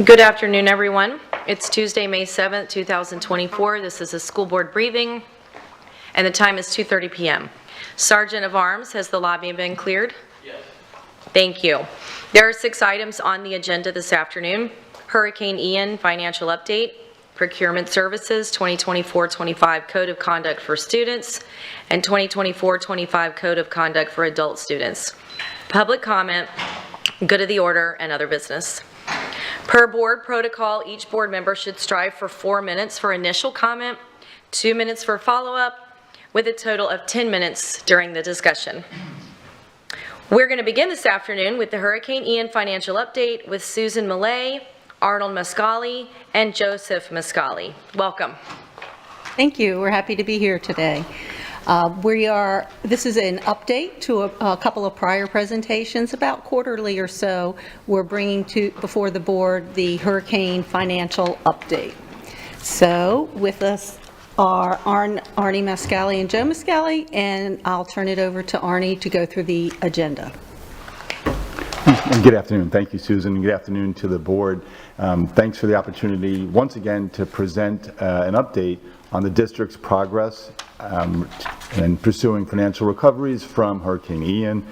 Good afternoon, everyone. It's Tuesday, May 7th, 2024. This is a school board briefing, and the time is 2:30 p.m. Sergeant of Arms, has the lobby been cleared? Yes. Thank you. There are 6 items on the agenda this afternoon. Hurricane Ian financial update, procurement services, 2024-25 Code of Conduct for students, and 2024-25 Code of Conduct for adult students. Public comment, good of the order, and other business. Per board protocol, each board member should strive for 4 minutes for initial comment, 2 minutes for follow-up, with a total of 10 minutes during the discussion. We're going to begin this afternoon with the Hurricane Ian financial update with Susan Millay, Arnold Mascali, and Joseph Mascali. Welcome. Thank you. We're happy to be here today. This is an update to a couple of prior presentations. About quarterly or so, we're bringing before the board the hurricane financial update. So with us are Arnie Mascali and Joe Mascali, and I'll turn it over to Arnie to go through the agenda. And good afternoon. Thank you, Susan. And good afternoon to the board. Thanks for the opportunity once again to present an update on the district's progress in pursuing financial recoveries from Hurricane Ian.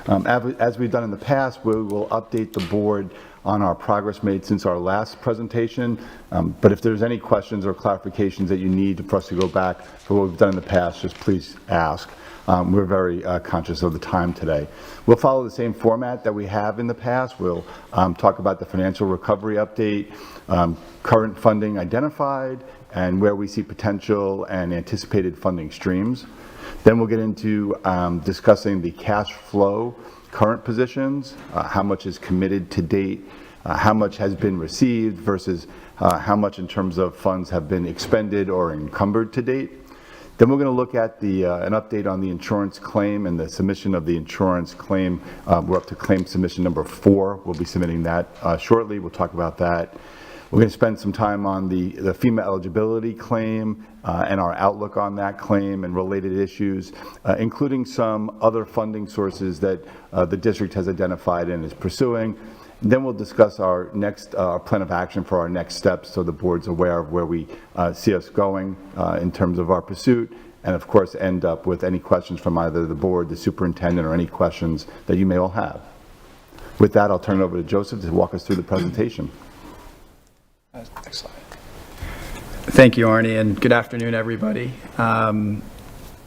As we've done in the past, we will update the board on our progress made since our last presentation. But if there's any questions or clarifications that you need for us to go back for what we've done in the past, just please ask. We're very conscious of the time today. We'll follow the same format that we have in the past. We'll talk about the financial recovery update, current funding identified, and where we see potential and anticipated funding streams. Then we'll get into discussing the cash flow current positions, how much is committed to date, how much has been received versus how much in terms of funds have been expended or encumbered to date. Then we're going to look at an update on the insurance claim and the submission of the insurance claim. We're up to claim submission number 4. We'll be submitting that shortly. We'll talk about that. We're going to spend some time on the FEMA eligibility claim and our outlook on that claim and related issues, including some other funding sources that the district has identified and is pursuing. And then we'll discuss our next plan of action for our next steps so the board's aware of where we see us going in terms of our pursuit, and of course end up with any questions from either the board, the superintendent, or any questions that you may all have. With that, I'll turn it over to Joseph to walk us through the presentation. Next slide. Thank you, Arnie, and good afternoon, everybody.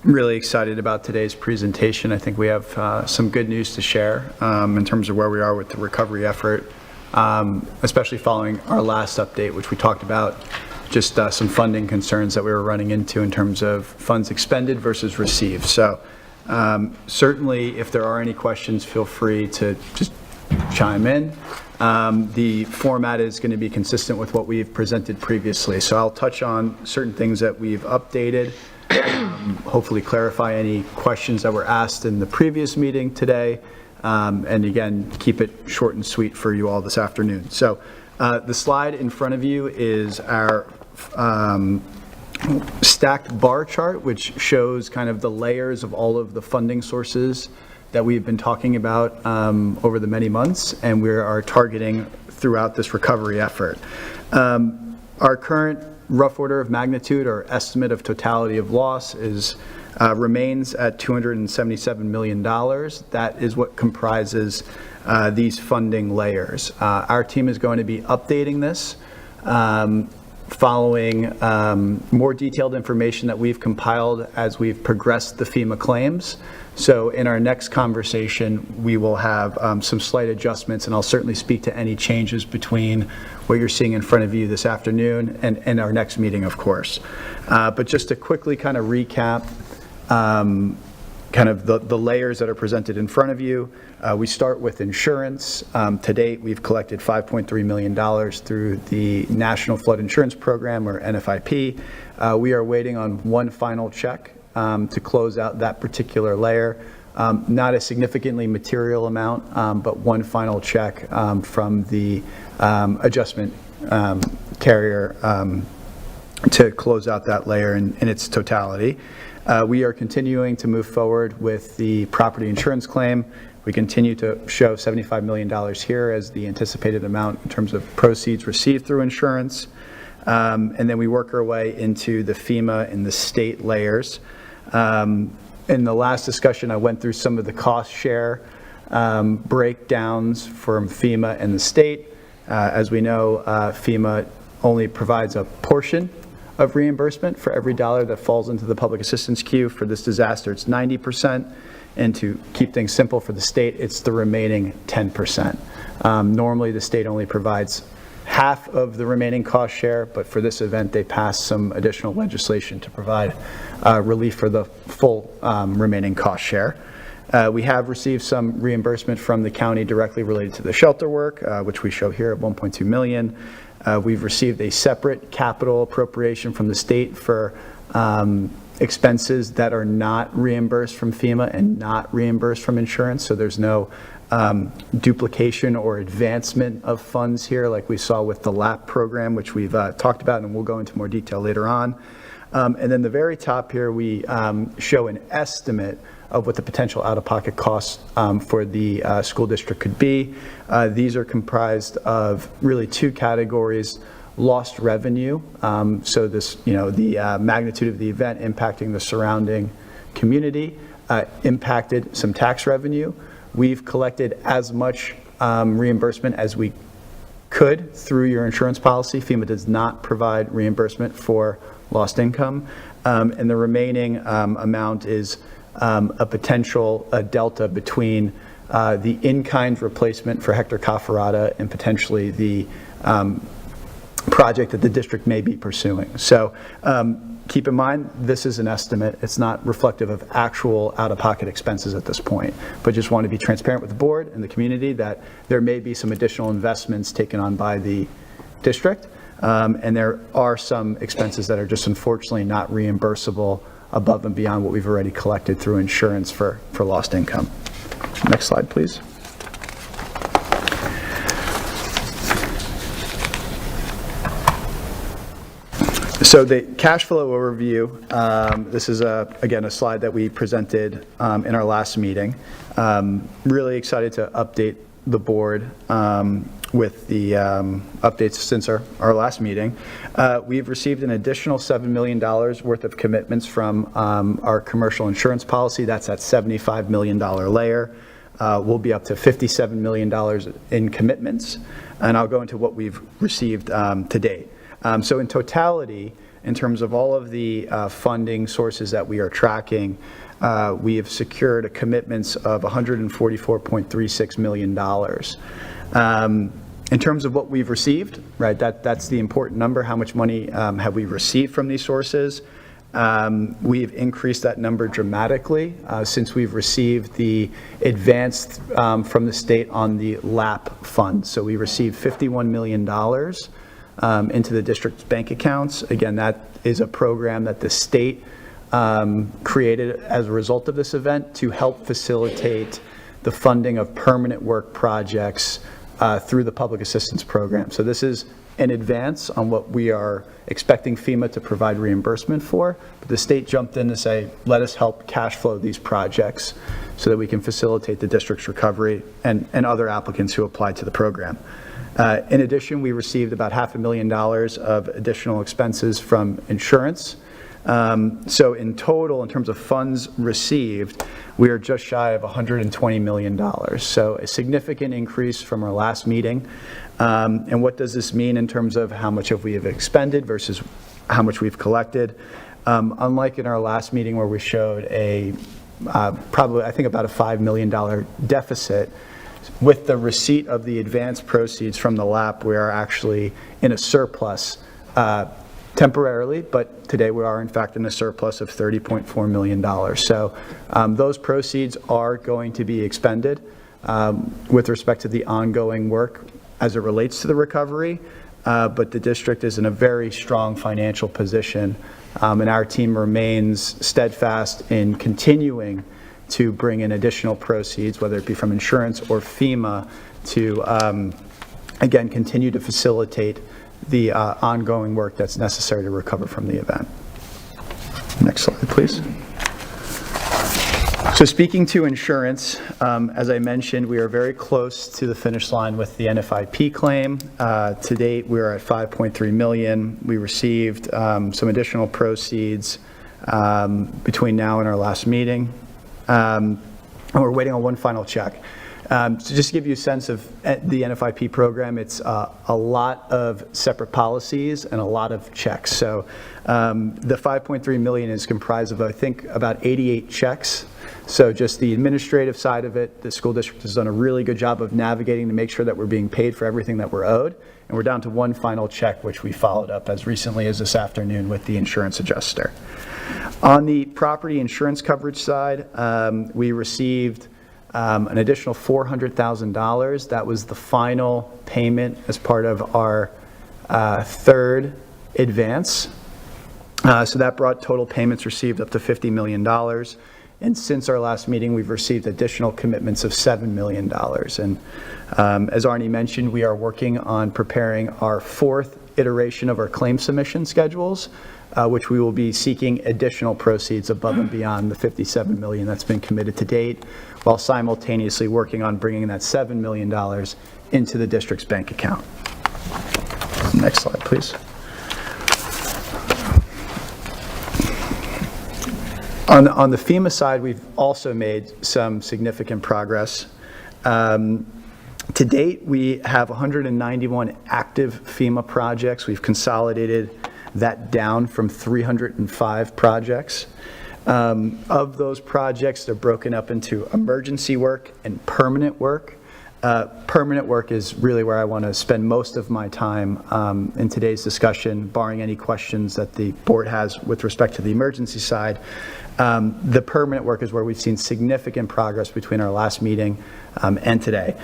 Really excited about today's presentation. I think we have some good news to share in terms of where we are with the recovery effort, especially following our last update, which we talked about just some funding concerns that we were running into in terms of funds expended versus received. So certainly, if there are any questions, feel free to just chime in. The format is going to be consistent with what we've presented previously. So I'll touch on certain things that we've updated, hopefully clarify any questions that were asked in the previous meeting today, and again, keep it short and sweet for you all this afternoon. So the slide in front of you is our stacked bar chart, which shows kind of the layers of all of the funding sources that we've been talking about over the many months, and we are targeting throughout this recovery effort. Our current rough order of magnitude or estimate of totality of loss remains at $277 million. That is what comprises these funding layers. Our team is going to be updating this following more detailed information that we've compiled as we've progressed the FEMA claims. So in our next conversation, we will have some slight adjustments, and I'll certainly speak to any changes between what you're seeing in front of you this afternoon and our next meeting, of course. But just to quickly kind of recap kind of the layers that are presented in front of you, we start with insurance. To date, we've collected $5.3 million through the National Flood Insurance Program, or NFIP. We are waiting on one final check to close out that particular layer. Not a significantly material amount, but one final check from the adjustment carrier to close out that layer in its totality. We are continuing to move forward with the property insurance claim. We continue to show $75 million here as the anticipated amount in terms of proceeds received through insurance. And then we work our way into the FEMA and the state layers. In the last discussion, I went through some of the cost share breakdowns from FEMA and the state. As we know, FEMA only provides a portion of reimbursement for every dollar that falls into the public assistance queue. For this disaster, it's 90%. And to keep things simple for the state, it's the remaining 10%. Normally, the state only provides half of the remaining cost share, but for this event, they passed some additional legislation to provide relief for the full remaining cost share. We have received some reimbursement from the county directly related to the shelter work, which we show here at $1.2 million. We've received a separate capital appropriation from the state for expenses that are not reimbursed from FEMA and not reimbursed from insurance. So there's no duplication or advancement of funds here like we saw with the LAP program, which we've talked about, and we'll go into more detail later on. And then the very top here, we show an estimate of what the potential out-of-pocket costs for the school district could be. These are comprised of really two categories: lost revenue, so this, the magnitude of the event impacting the surrounding community, impacted some tax revenue. We've collected as much reimbursement as we could through your insurance policy. FEMA does not provide reimbursement for lost income, and the remaining amount is a potential delta between the in-kind replacement for Hector Cafferata and potentially the project that the district may be pursuing. So keep in mind, this is an estimate. It's not reflective of actual out-of-pocket expenses at this point, but just want to be transparent with the board and the community that there may be some additional investments taken on by the district, and there are some expenses that are just unfortunately not reimbursable above and beyond what we've already collected through insurance for lost income. Next slide, please. So the cash flow overview, this is, again, a slide that we presented in our last meeting. Really excited to update the board with the updates since our last meeting. We've received an additional $7 million worth of commitments from our commercial insurance policy. That's that $75 million layer. We'll be up to $57 million in commitments, and I'll go into what we've received to date. So in totality, in terms of all of the funding sources that we are tracking, we have secured commitments of $144.36 million. In terms of what we've received, right, that's the important number. How much money have we received from these sources? We've increased that number dramatically since we've received the advance from the state on the LAP fund. So we received $51 million into the district's bank accounts. Again, that is a program that the state created as a result of this event to help facilitate the funding of permanent work projects through the public assistance program. So this is an advance on what we are expecting FEMA to provide reimbursement for, but the state jumped in to say, let us help cash flow these projects so that we can facilitate the district's recovery and other applicants who apply to the program. In addition, we received about $500,000 of additional expenses from insurance. So in total, in terms of funds received, we are just shy of $120 million. So a significant increase from our last meeting. And what does this mean in terms of how much have we have expended versus how much we've collected? Unlike in our last meeting where we showed a probably, I think, about a $5 million deficit, with the receipt of the advance proceeds from the LAP, we are actually in a surplus temporarily, but today we are in fact in a surplus of $30.4 million. So those proceeds are going to be expended with respect to the ongoing work as it relates to the recovery, but the district is in a very strong financial position, and our team remains steadfast in continuing to bring in additional proceeds, whether it be from insurance or FEMA, to, again, continue to facilitate the ongoing work that's necessary to recover from the event. Next slide, please. So speaking to insurance, as I mentioned, we are very close to the finish line with the NFIP claim. To date, we are at $5.3 million. We received some additional proceeds between now and our last meeting. And we're waiting on one final check. So just to give you a sense of the NFIP program, it's a lot of separate policies and a lot of checks. So the $5.3 million is comprised of, I think, about 88 checks. So just the administrative side of it, the school district has done a really good job of navigating to make sure that we're being paid for everything that we're owed. And we're down to one final check, which we followed up as recently as this afternoon with the insurance adjuster. On the property insurance coverage side, we received an additional $400,000. That was the final payment as part of our third advance. So that brought total payments received up to $50 million. And since our last meeting, we've received additional commitments of $7 million. And as Arnie mentioned, we are working on preparing our fourth iteration of our claim submission schedules, which we will be seeking additional proceeds above and beyond the $57 million that's been committed to date, while simultaneously working on bringing that $7 million into the district's bank account. Next slide, please. On the FEMA side, we've also made some significant progress. To date, we have 191 active FEMA projects. We've consolidated that down from 305 projects. Of those projects, they're broken up into emergency work and permanent work. Permanent work is really where I want to spend most of my time in today's discussion, barring any questions that the board has with respect to the emergency side. The permanent work is where we've seen significant progress between our last meeting and today.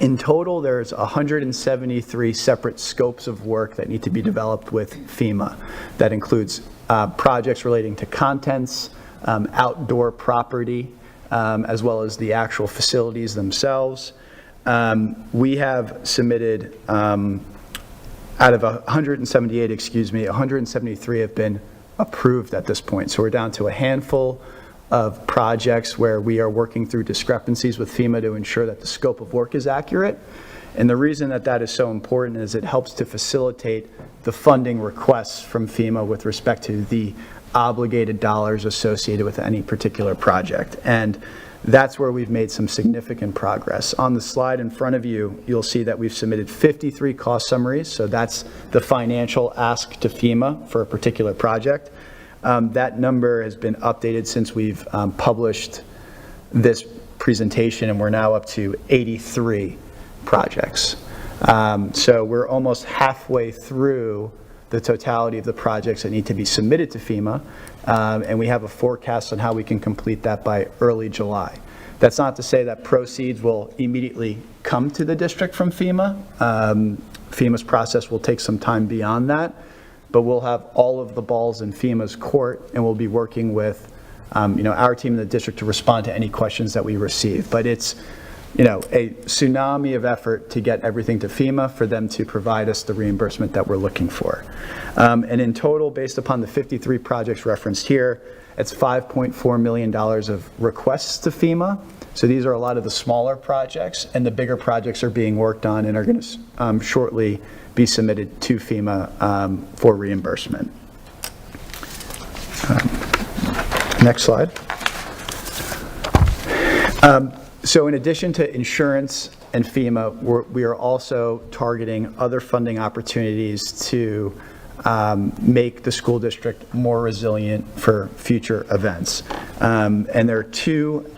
In total, there's 173 separate scopes of work that need to be developed with FEMA. That includes projects relating to contents, outdoor property, as well as the actual facilities themselves. We have submitted, out of 178, 173 have been approved at this point. So we're down to a handful of projects where we are working through discrepancies with FEMA to ensure that the scope of work is accurate. And the reason that that is so important is it helps to facilitate the funding requests from FEMA with respect to the obligated dollars associated with any particular project. And that's where we've made some significant progress. On the slide in front of you, you'll see that we've submitted 53 cost summaries. So that's the financial ask to FEMA for a particular project. That number has been updated since we've published this presentation, and we're now up to 83 projects. So we're almost halfway through the totality of the projects that need to be submitted to FEMA, and we have a forecast on how we can complete that by early July. That's not to say that proceeds will immediately come to the district from FEMA. FEMA's process will take some time beyond that, but we'll have all of the balls in FEMA's court, and we'll be working with our team in the district to respond to any questions that we receive. But it's a tsunami of effort to get everything to FEMA for them to provide us the reimbursement that we're looking for. And in total, based upon the 53 projects referenced here, it's $5.4 million of requests to FEMA. So these are a lot of the smaller projects, and the bigger projects are being worked on and are going to shortly be submitted to FEMA for reimbursement. Next slide. So in addition to insurance and FEMA, we are also targeting other funding opportunities to make the school district more resilient for future events. And there are two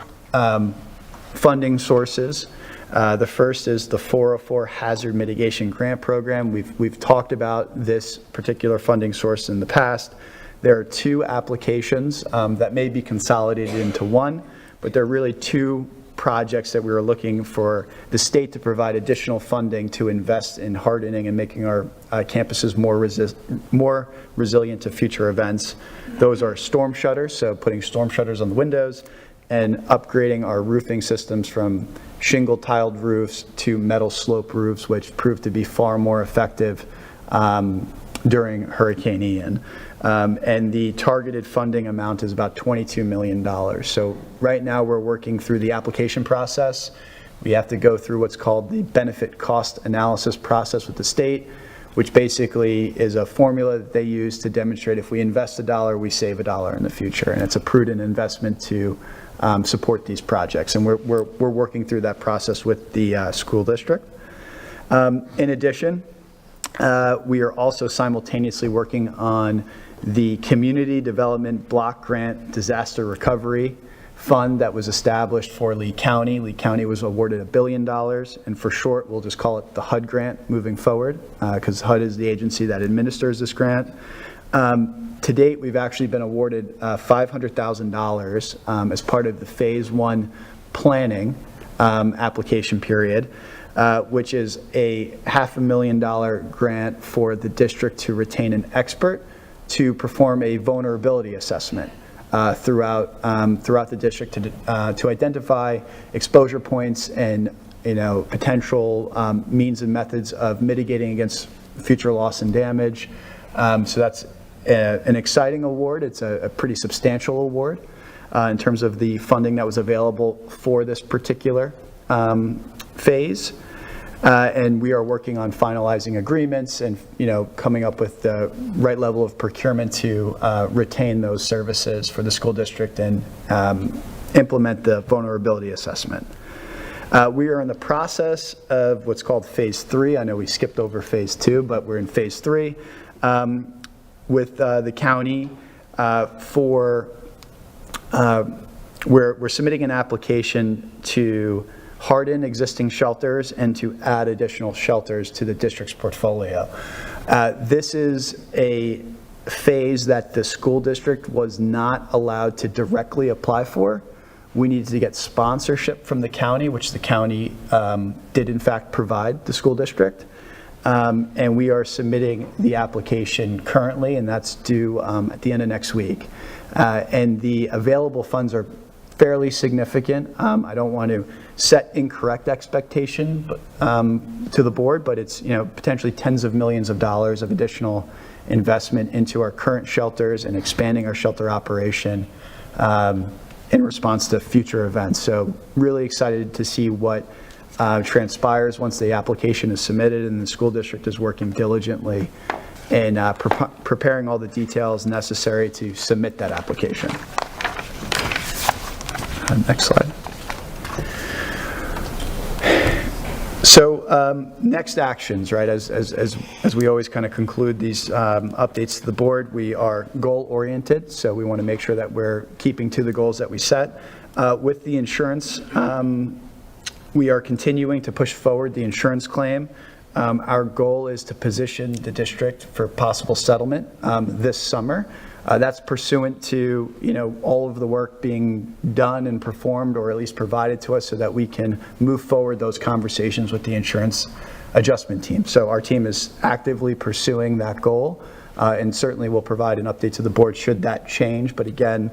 funding sources. The first is the 404 Hazard Mitigation Grant Program. We've talked about this particular funding source in the past. There are two applications that may be consolidated into one, but they're really two projects that we were looking for the state to provide additional funding to invest in hardening and making our campuses more resilient to future events. Those are storm shutters, so putting storm shutters on the windows, and upgrading our roofing systems from shingle tiled roofs to metal slope roofs, which proved to be far more effective during Hurricane Ian. And the targeted funding amount is about $22 million. So right now, we're working through the application process. We have to go through what's called the benefit cost analysis process with the state, which basically is a formula that they use to demonstrate if we invest $1, we save $1 in the future. And it's a prudent investment to support these projects. And we're working through that process with the school district. In addition, we are also simultaneously working on the Community Development Block Grant Disaster Recovery Fund that was established for Lee County. Lee County was awarded $1 billion, and for short, we'll just call it the HUD grant moving forward, because HUD is the agency that administers this grant. To date, we've actually been awarded $500,000 as part of the Phase 1 planning application period, which is a $500,000 grant for the district to retain an expert to perform a vulnerability assessment throughout the district to identify exposure points and potential means and methods of mitigating against future loss and damage. So that's an exciting award. It's a pretty substantial award in terms of the funding that was available for this particular phase. And we are working on finalizing agreements and, coming up with the right level of procurement to retain those services for the school district and implement the vulnerability assessment. We are in the process of what's called Phase 3. I know we skipped over Phase 2, but we're in Phase 3 with the county we're submitting an application to harden existing shelters and to add additional shelters to the district's portfolio. This is a phase that the school district was not allowed to directly apply for. We needed to get sponsorship from the county, which the county did in fact provide the school district. And we are submitting the application currently, and that's due at the end of next week. And the available funds are fairly significant. I don't want to set incorrect expectation to the board, but it's potentially tens of millions of dollars of additional investment into our current shelters and expanding our shelter operation in response to future events. So really excited to see what transpires once the application is submitted, and the school district is working diligently in preparing all the details necessary to submit that application. Next slide. So next actions, right? As we always kind of conclude these updates to the board, we are goal-oriented, so we want to make sure that we're keeping to the goals that we set. With the insurance, we are continuing to push forward the insurance claim. Our goal is to position the district for possible settlement this summer. That's pursuant to all of the work being done and performed, or at least provided to us, so that we can move forward those conversations with the insurance adjustment team. So our team is actively pursuing that goal, and certainly will provide an update to the board should that change. But again,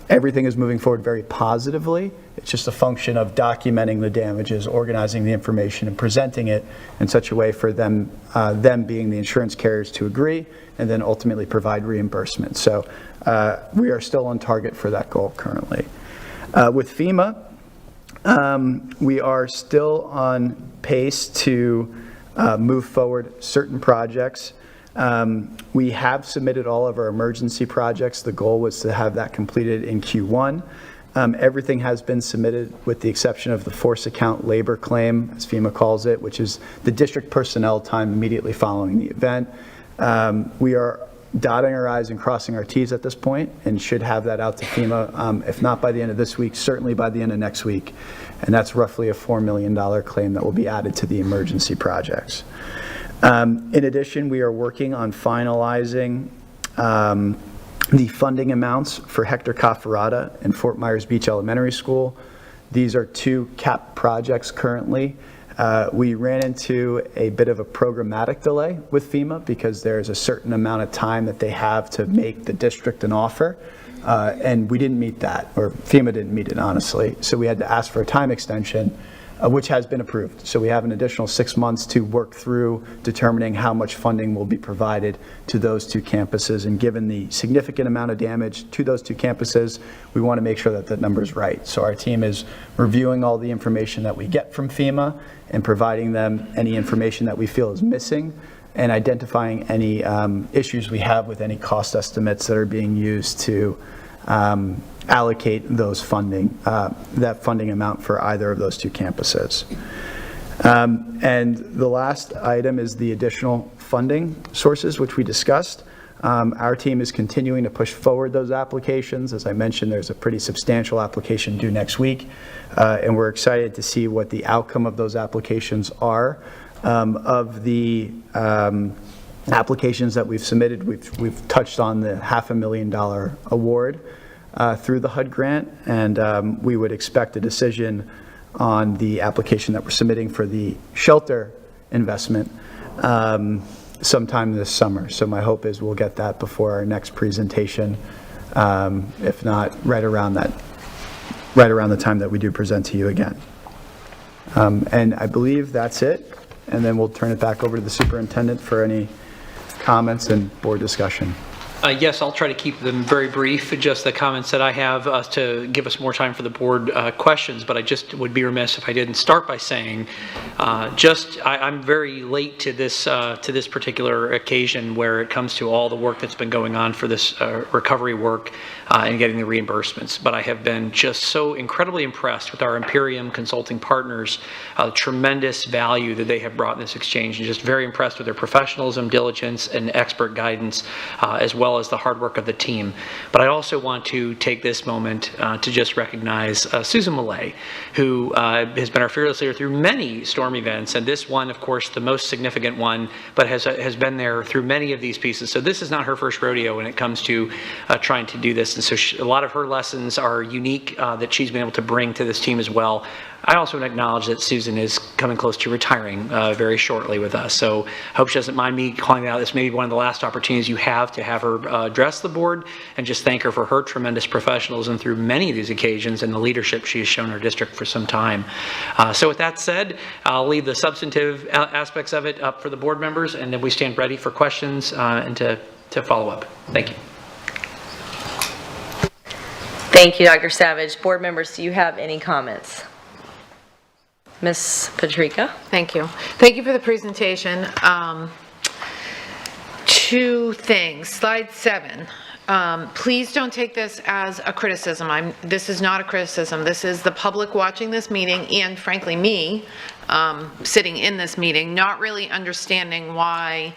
everything is moving forward very positively. It's just a function of documenting the damages, organizing the information, and presenting it in such a way for them being the insurance carriers to agree, and then ultimately provide reimbursement. So we are still on target for that goal currently. With FEMA, we are still on pace to move forward certain projects. We have submitted all of our emergency projects. The goal was to have that completed in Q1. Everything has been submitted with the exception of the force account labor claim, as FEMA calls it, which is the district personnel time immediately following the event. We are dotting our I's and crossing our T's at this point, and should have that out to FEMA, if not by the end of this week, certainly by the end of next week. And that's roughly a $4 million claim that will be added to the emergency projects. In addition, we are working on finalizing the funding amounts for Hector Cafferata and Fort Myers Beach Elementary School. These are two CAP projects currently. We ran into a bit of a programmatic delay with FEMA because there's a certain amount of time that they have to make the district an offer. And we didn't meet that, or FEMA didn't meet it, honestly. So we had to ask for a time extension which has been approved. So we have an additional 6 months to work through determining how much funding will be provided to those 2 campuses. And given the significant amount of damage to those 2 campuses, we want to make sure that that number is right. So our team is reviewing all the information that we get from FEMA and providing them any information that we feel is missing, and identifying any issues we have with any cost estimates that are being used to allocate those funding, that funding amount for either of those 2 campuses. And the last item is the additional funding sources, which we discussed. Our team is continuing to push forward those applications. As I mentioned, there's a pretty substantial application due next week, and we're excited to see what the outcome of those applications are. Of the applications that we've submitted, we've touched on the $500,000 award through the HUD grant, and we would expect a decision on the application that we're submitting for the shelter investment sometime this summer. So my hope is we'll get that before our next presentation, if not right around the time that we do present to you again. And I believe that's it. And then we'll turn it back over to the superintendent for any comments and board discussion. Yes, I'll try to keep them very brief, just the comments that I have to give us more time for the board questions, but I just would be remiss if I didn't start by saying I'm very late to this particular occasion where it comes to all the work that's been going on for this recovery work and getting the reimbursements, but I have been just so incredibly impressed with our Imperium Consulting partners, tremendous value that they have brought in this exchange, and just very impressed with their professionalism, diligence, and expert guidance, as well as the hard work of the team. But I also want to take this moment to just recognize Susan Millay, who has been our fearless leader through many storm events, and this one, of course, the most significant one, but has been there through many of these pieces. So this is not her first rodeo when it comes to trying to do this, and so a lot of her lessons are unique that she's been able to bring to this team as well. I also want to acknowledge that Susan is coming close to retiring very shortly with us, so I hope she doesn't mind me calling it out. This may be one of the last opportunities you have to have her address the board, and just thank her for her tremendous professionalism through many of these occasions and the leadership she has shown her district for some time. So with that said, I'll leave the substantive aspects of it up for the board members, and then we stand ready for questions and to follow up. Thank you. Thank you, Dr. Savage. Board members, do you have any comments? Ms. Patrica? Thank you. Thank you for the presentation. 2 things. Slide 7. Please don't take this as a criticism. This is not a criticism. This is the public watching this meeting, and frankly me sitting in this meeting, not really understanding why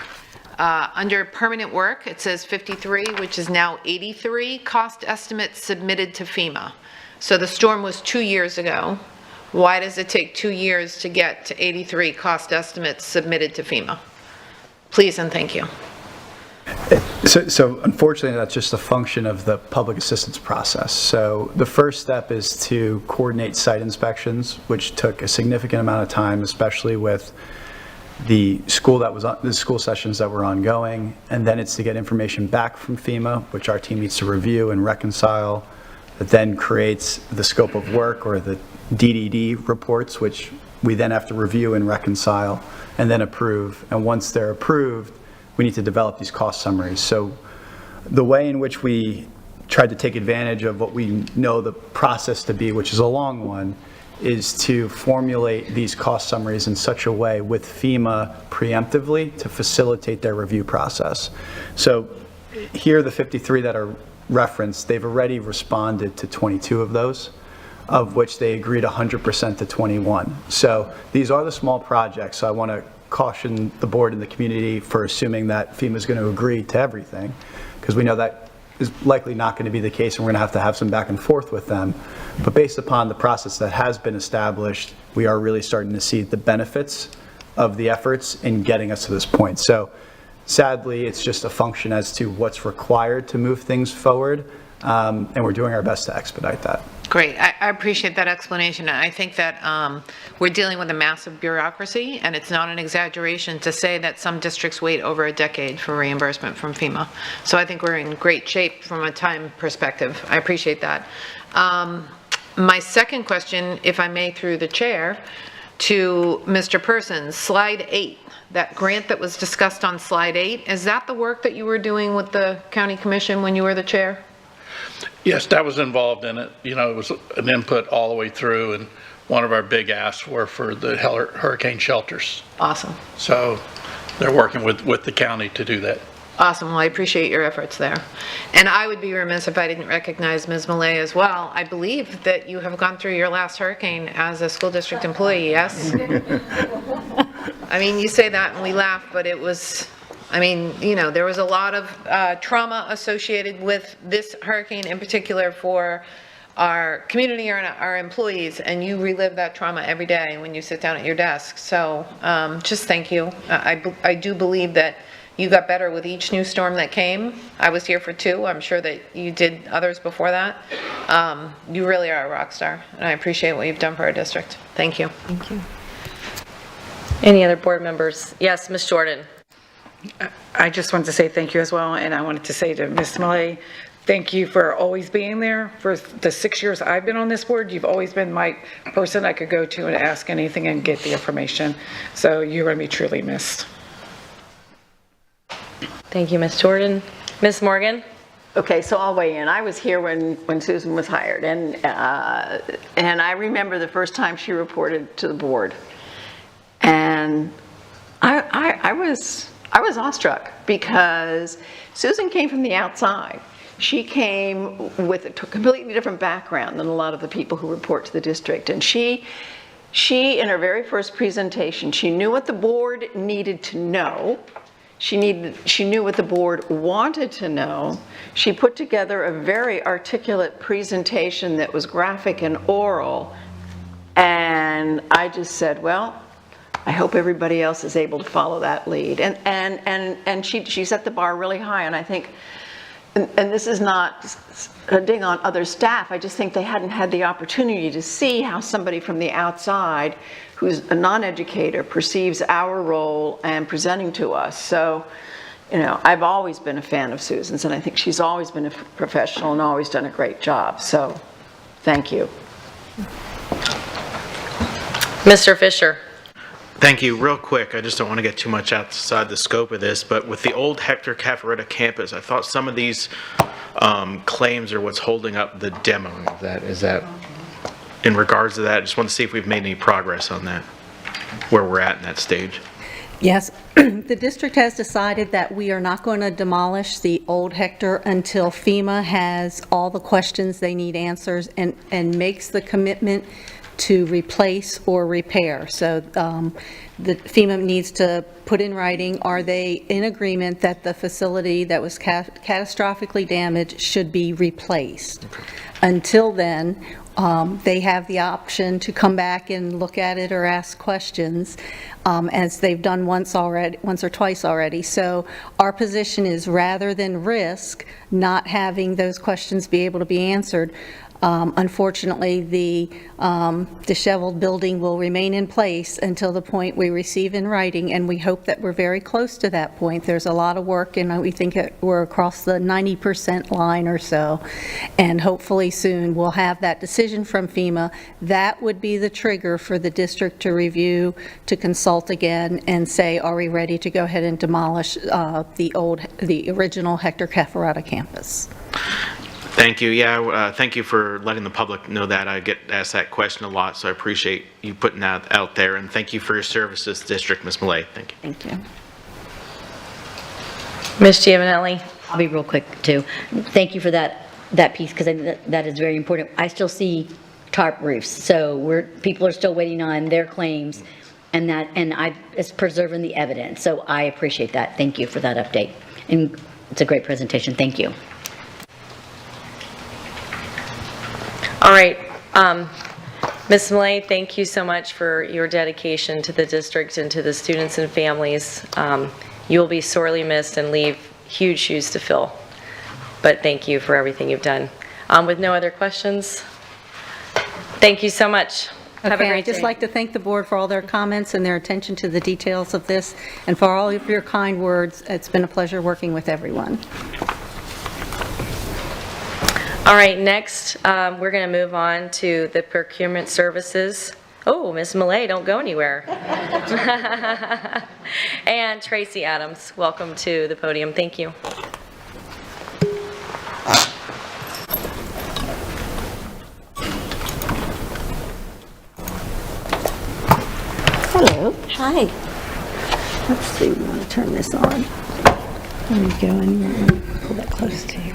under permanent work it says 53, which is now 83 cost estimates submitted to FEMA. So the storm was 2 years ago. Why does it take 2 years to get to 83 cost estimates submitted to FEMA? Please and thank you. So unfortunately, that's just a function of the public assistance process. So the first step is to coordinate site inspections, which took a significant amount of time, especially with the school sessions that were ongoing. And then it's to get information back from FEMA, which our team needs to review and reconcile. That then creates the scope of work, or the DDD reports, which we then have to review and reconcile and then approve. And once they're approved, we need to develop these cost summaries. So the way in which we tried to take advantage of what we know the process to be, which is a long one, is to formulate these cost summaries in such a way with FEMA preemptively to facilitate their review process. So here, the 53 that are referenced, they've already responded to 22 of those, of which they agreed 100% to 21. So these are the small projects, so I want to caution the board and the community for assuming that FEMA is going to agree to everything, because we know that is likely not going to be the case, and we're going to have some back and forth with them. But based upon the process that has been established, we are really starting to see the benefits of the efforts in getting us to this point. So sadly, it's just a function as to what's required to move things forward, and we're doing our best to expedite that. Great. I appreciate that explanation. I think that we're dealing with a massive bureaucracy, and it's not an exaggeration to say that some districts wait over a decade for reimbursement from FEMA. So I think we're in great shape from a time perspective. I appreciate that. My second question, if I may, through the chair, to Mr. Persons, slide 8, that grant that was discussed on slide 8, is that the work that you were doing with the county commission when you were the chair? Yes, that was involved in it. You know, it was an input all the way through, and one of our big asks were for the hurricane shelters. Awesome. So they're working with the county to do that. Awesome. Well, I appreciate your efforts there. And I would be remiss if I didn't recognize Ms. Millay as well. I believe that you have gone through your last hurricane as a school district employee, yes? I mean, you say that and we laugh, but it was, I mean, you know, there was a lot of trauma associated with this hurricane in particular for our community or our employees, and you relive that trauma every day when you sit down at your desk. So just thank you. I do believe that you got better with each new storm that came. I was here for 2. I'm sure that you did others before that. You really are a rock star, and I appreciate what you've done for our district. Thank you. Thank you. Any other board members? Yes, Ms. Jordan. I just wanted to say thank you as well, and I wanted to say to Ms. Millay, thank you for always being there. For the 6 years I've been on this board, you've always been my person I could go to and ask anything and get the information. So you're going to be truly missed. Thank you, Ms. Jordan. Ms. Morgan? Okay, so I'll weigh in. I was here when Susan was hired, and I remember the first time she reported to the board, and I was awestruck because Susan came from the outside. She came with a completely different background than a lot of the people who report to the district, and she in her very first presentation, she knew what the board needed to know. She knew what the board wanted to know. She put together a very articulate presentation that was graphic and oral. And I just said, well, I hope everybody else is able to follow that lead. And she set the bar really high. And I think, and this is not a ding on other staff, I just think they hadn't had the opportunity to see how somebody from the outside who's a non-educator perceives our role and presenting to us. So, you know, I've always been a fan of Susan's, and I think she's always been a professional and always done a great job. So, thank you. Mr. Fisher? Thank you. Real quick, I just don't want to get too much outside the scope of this, but with the old Hector Cafferata campus, I thought some of these claims are what's holding up the demoing of that. Is that in regards to that? I just want to see if we've made any progress on that, where we're at in that stage. Yes, the district has decided that we are not going to demolish the old Hector until FEMA has all the questions they need answers and makes the commitment to replace or repair. So the FEMA needs to put in writing, are they in agreement that the facility that was catastrophically damaged should be replaced? Until then, they have the option to come back and look at it or ask questions, as they've done once or twice already. So our position is, rather than risk not having those questions be able to be answered, unfortunately, the disheveled building will remain in place until the point we receive in writing, and we hope that we're very close to that point. There's a lot of work, and we think we're across the 90% line or so, and hopefully soon we'll have that decision from FEMA. That would be the trigger for the district to review, to consult again, and say, are we ready to go ahead and demolish the original Hector Cafferata campus? Thank you. Yeah, thank you for letting the public know that. I get asked that question a lot, so I appreciate you putting that out there. And thank you for your service to this district, Ms. Millay. Thank you. Thank you. Ms. Giovanelli? I'll be real quick, too. Thank you for that piece, because that is very important. I still see tarp roofs, so people are still waiting on their claims, and it's preserving the evidence. So I appreciate that. Thank you for that update. And it's a great presentation. Thank you. All right. Ms. Millay, thank you so much for your dedication to the district and to the students and families. You will be sorely missed and leave huge shoes to fill. But thank you for everything you've done. With no other questions, thank you so much. Have a Okay, great I'd just day. like to thank the board for all their comments and their attention to the details of this, and for all of your kind words. It's been a pleasure working with everyone. All right, next, we're going to move on to the procurement services. Oh, Ms. Millay, don't go anywhere. And Tracy Adams, welcome to the podium. Thank you. Hello. Hi. Let's see, we want to turn this on. There you go, and you want to pull that close to you.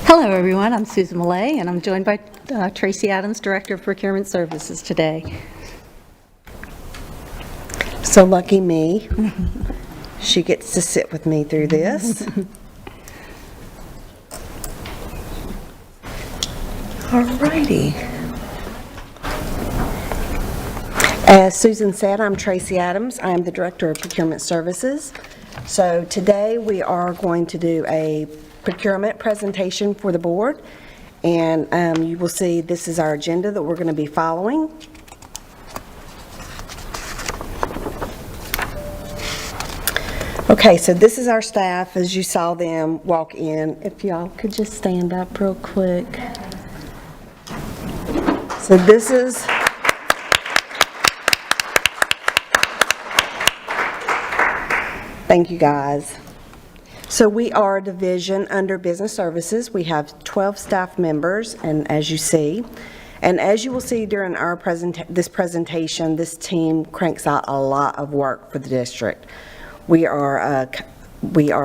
Hello, everyone. I'm Susan Millay, and I'm joined by Tracy Adams, Director of Procurement Services today. So lucky me. She gets to sit with me through this. All righty. As Susan said, I'm Tracy Adams. I am the Director of Procurement Services. So today we are going to do a procurement presentation for the board, and you will see this is our agenda that we're going to be following. Okay, so this is our staff as you saw them walk in. If y'all could just stand up real quick. So this is thank you, guys. So we are a division under Business Services. We have 12 staff members, and as you see, will see during our this presentation, this team cranks out a lot of work for the district. We are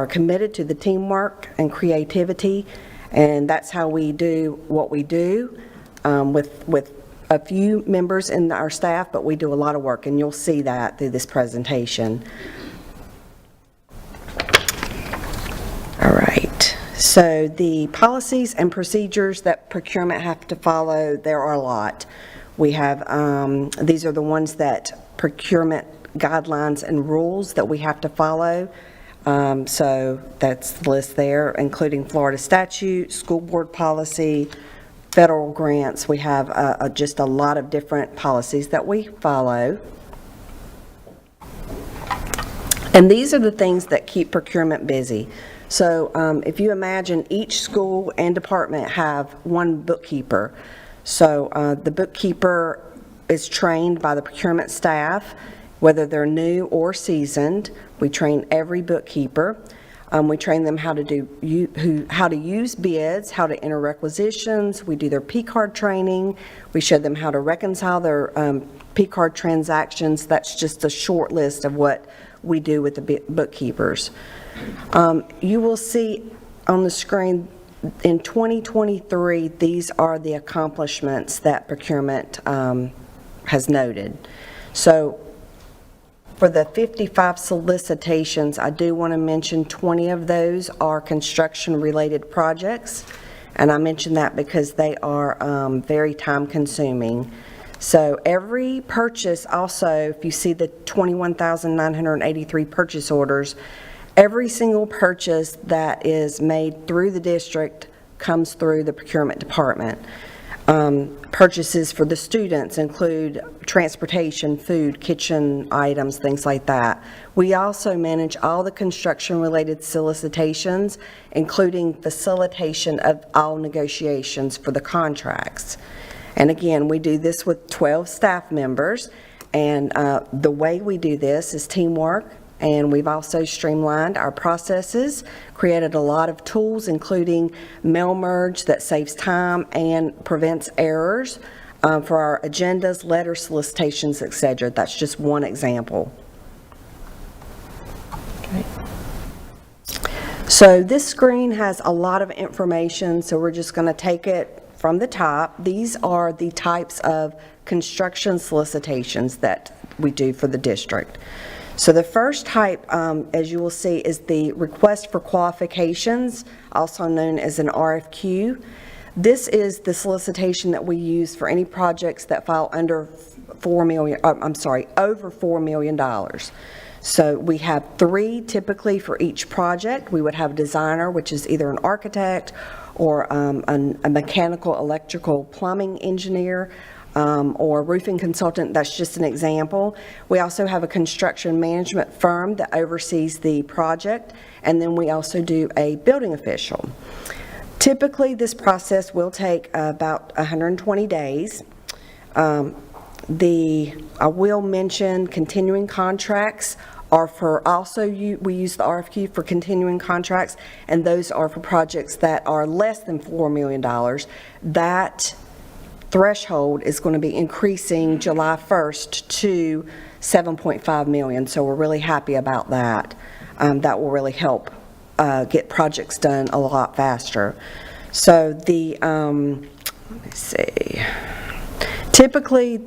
committed to the teamwork and creativity, and that's how we do what we do with a few members in our staff, but we do a lot of work, and you'll see that through this presentation. All right, so the policies and procedures that procurement have to follow, there are a lot. We have, these are the ones that procurement guidelines and rules that we have to follow. So that's the list there, including Florida statute, school board policy, federal grants. We have just a lot of different policies that we follow. And these are the things that keep procurement busy. So if you imagine each school and department have one bookkeeper. So the bookkeeper is trained by the procurement staff, whether they're new or seasoned. We train every bookkeeper. We train them how to how to use bids, how to enter requisitions. We do their P-card training. We show them how to reconcile their P-card transactions. That's just a short list of what we do with the bookkeepers. You will see on the screen in 2023, these are the accomplishments that procurement has noted. So for the 55 solicitations, I do want to mention 20 of those are construction-related projects, and I mention that because they are very time-consuming. So every purchase also, if you see the 21,983 purchase orders, every single purchase that is made through the district comes through the procurement department. Purchases for the students include transportation, food, kitchen items, things like that. We also manage all the construction-related solicitations, including facilitation of all negotiations for the contracts. And again, we do this with 12 staff members, and the way we do this is teamwork. And we've also streamlined our processes, created a lot of tools, including mail merge that saves time and prevents errors for our agendas, letters, solicitations, etc. That's just one example. Okay. So this screen has a lot of information, so we're just going to take it from the top. These are the types of construction solicitations that we do for the district. So the first type, as you will see, is the request for qualifications, also known as an RFQ. This is the solicitation that we use for any projects that fall under over $4 million. So we have 3 typically for each project. We would have a designer, which is either an architect or a mechanical, electrical, plumbing engineer, or roofing consultant. That's just an example. We also have a construction management firm that oversees the project, and then we also do a building official. Typically, this process will take about 120 days. I will mention continuing contracts are for also, we use the RFQ for continuing contracts, and those are for projects that are less than $4 million. That threshold is going to be increasing July 1st to 7.5 million, so we're really happy about that. That will really help get projects done a lot faster. So the, let me see. Typically,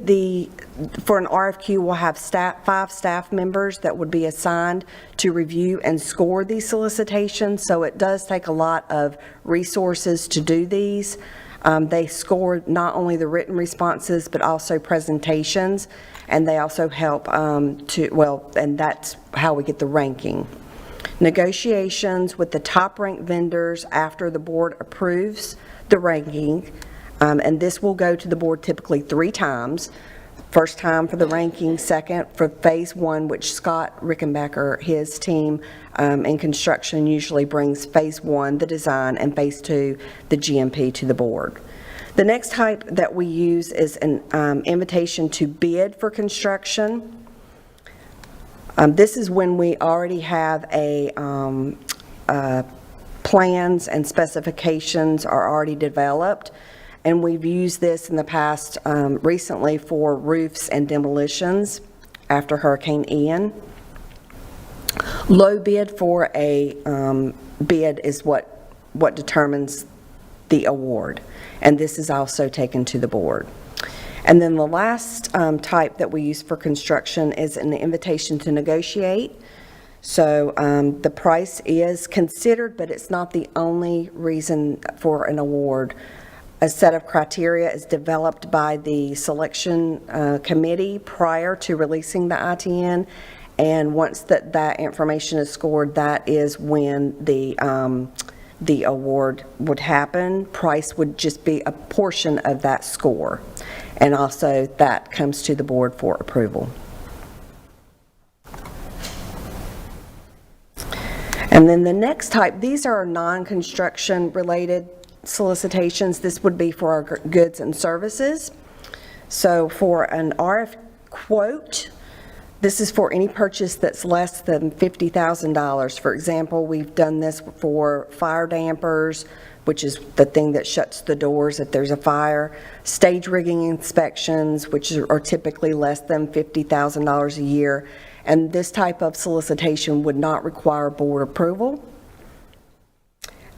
for an RFQ, we'll have 5 staff members that would be assigned to review and score these solicitations, so it does take a lot of resources to do these. They score not only the written responses, but also presentations, and they also help and that's how we get the ranking. Negotiations with the top-ranked vendors after the board approves the ranking, and this will go to the board typically 3 times. First time for the ranking, second for phase 1, which Scott Rickenbacker, his team in construction usually brings phase 1, the design, and phase 2, the GMP, to the board. The next type that we use is an invitation to bid for construction. This is when we already have plans and specifications are already developed. And we've used this in the past recently for roofs and demolitions after Hurricane Ian. Low bid for a bid is what determines the award, and this is also taken to the board. And then the last type that we use for construction is an invitation to negotiate. So the price is considered, but it's not the only reason for an award. A set of criteria is developed by the selection committee prior to releasing the ITN, and once that information is scored, that is when the award would happen. Price would just be a portion of that score, and also that comes to the board for approval. And then the next type, these are non-construction related solicitations. This would be for our goods and services. So for an RF quote, this is for any purchase that's less than $50,000. For example, we've done this for fire dampers, which is the thing that shuts the doors if there's a fire, stage rigging inspections, which are typically less than $50,000 a year. And this type of solicitation would not require board approval.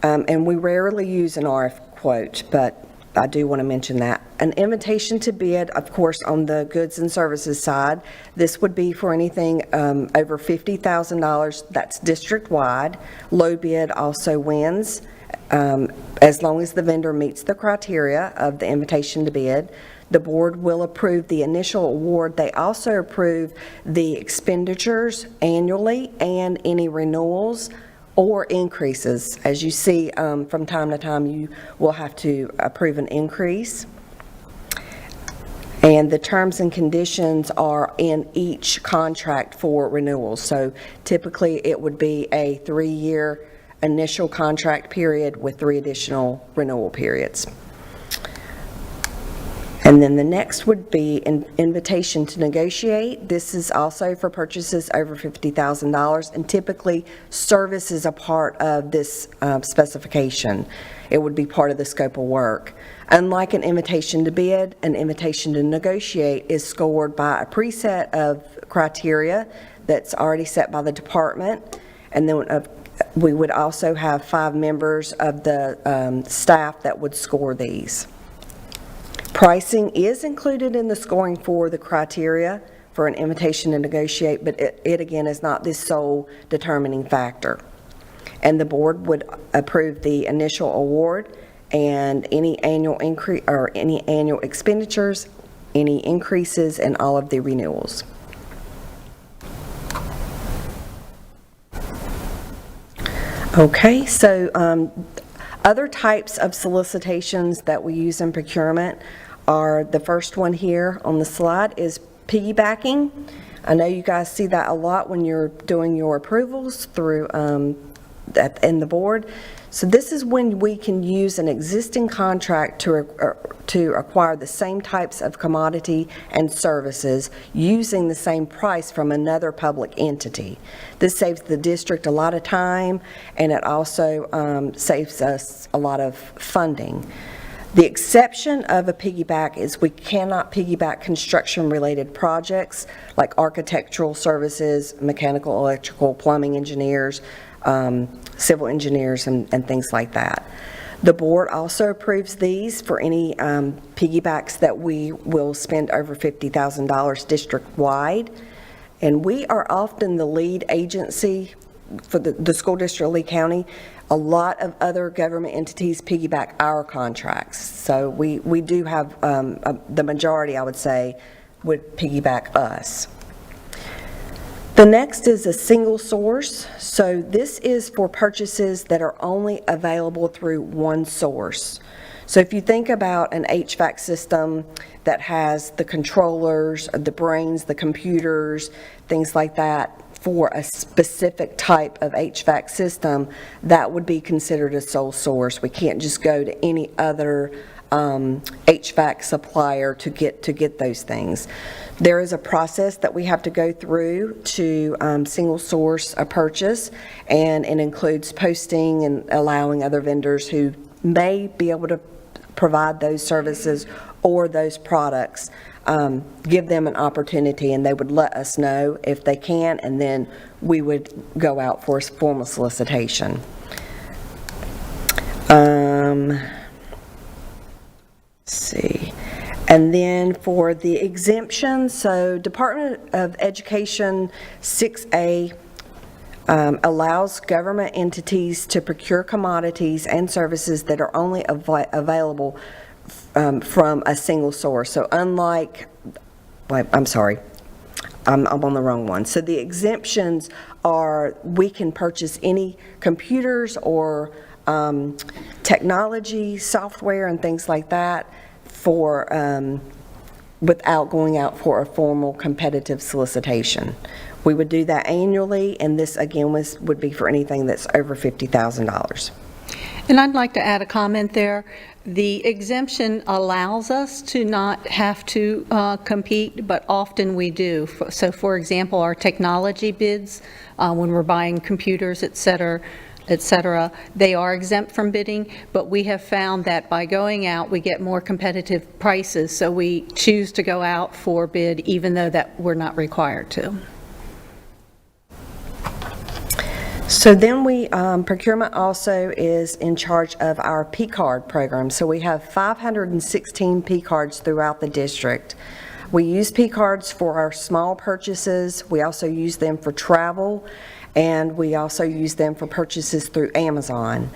And we rarely use an RF quote, but I do want to mention that. An invitation to bid, of course, on the goods and services side, this would be for anything over $50,000. That's district-wide. Low bid also wins, as long as the vendor meets the criteria of the invitation to bid. The board will approve the initial award. They also approve the expenditures annually and any renewals or increases. As you see, from time to time, you will have to approve an increase. And the terms and conditions are in each contract for renewals. So typically, it would be a 3-year initial contract period with 3 additional renewal periods. And then the next would be an invitation to negotiate. This is also for purchases over $50,000, and typically service is a part of this specification. It would be part of the scope of work. Unlike an invitation to bid, an invitation to negotiate is scored by a preset of criteria that's already set by the department, and then we would also have 5 members of the staff that would score these. Pricing is included in the scoring for the criteria for an invitation to negotiate, but it again is not the sole determining factor. And the board would approve the initial award and any annual increase or any annual expenditures, any increases, and all of the renewals. Okay, so other types of solicitations that we use in procurement are, the first one here on the slide is piggybacking. I know you guys see that a lot when you're doing your approvals through in the board. So this is when we can use an existing contract to acquire the same types of commodity and services using the same price from another public entity. This saves the district a lot of time, and it also saves us a lot of funding. The exception of a piggyback is we cannot piggyback construction-related projects like architectural services, mechanical, electrical, plumbing engineers, civil engineers, and things like that. The board also approves these for any piggybacks that we will spend over $50,000 district-wide. And we are often the lead agency for the school district of Lee County. A lot of other government entities piggyback our contracts. So we do have, the majority, I would say, would piggyback us. The next is a single source. So this is for purchases that are only available through one source. So if you think about an HVAC system that has the controllers, the brains, the computers, things like that, for a specific type of HVAC system, that would be considered a sole source. We can't just go to any other HVAC supplier to get those things. There is a process that we have to go through to single source a purchase, and it includes posting and allowing other vendors who may be able to provide those services or those products, give them an opportunity, and they would let us know if they can, and then we would go out for a formal solicitation. Let's see. And then for the exemption, so Department of Education 6A allows government entities to procure commodities and services that are only available from a single source. So unlike, I'm sorry, I'm on the wrong one. So the exemptions are we can purchase any computers or technology, software, and things like that for without going out for a formal competitive solicitation. We would do that annually, and this again would be for anything that's over $50,000. And I'd like to add a comment there. The exemption allows us to not have to compete, but often we do. So for example, our technology bids, when we're buying computers, et cetera, they are exempt from bidding, but we have found that by going out, we get more competitive prices, so we choose to go out for bid even though that we're not required to. So then procurement also is in charge of our P-card program. So we have 516 P-cards throughout the district. We use P-cards for our small purchases. We also use them for travel, and we also use them for purchases through Amazon.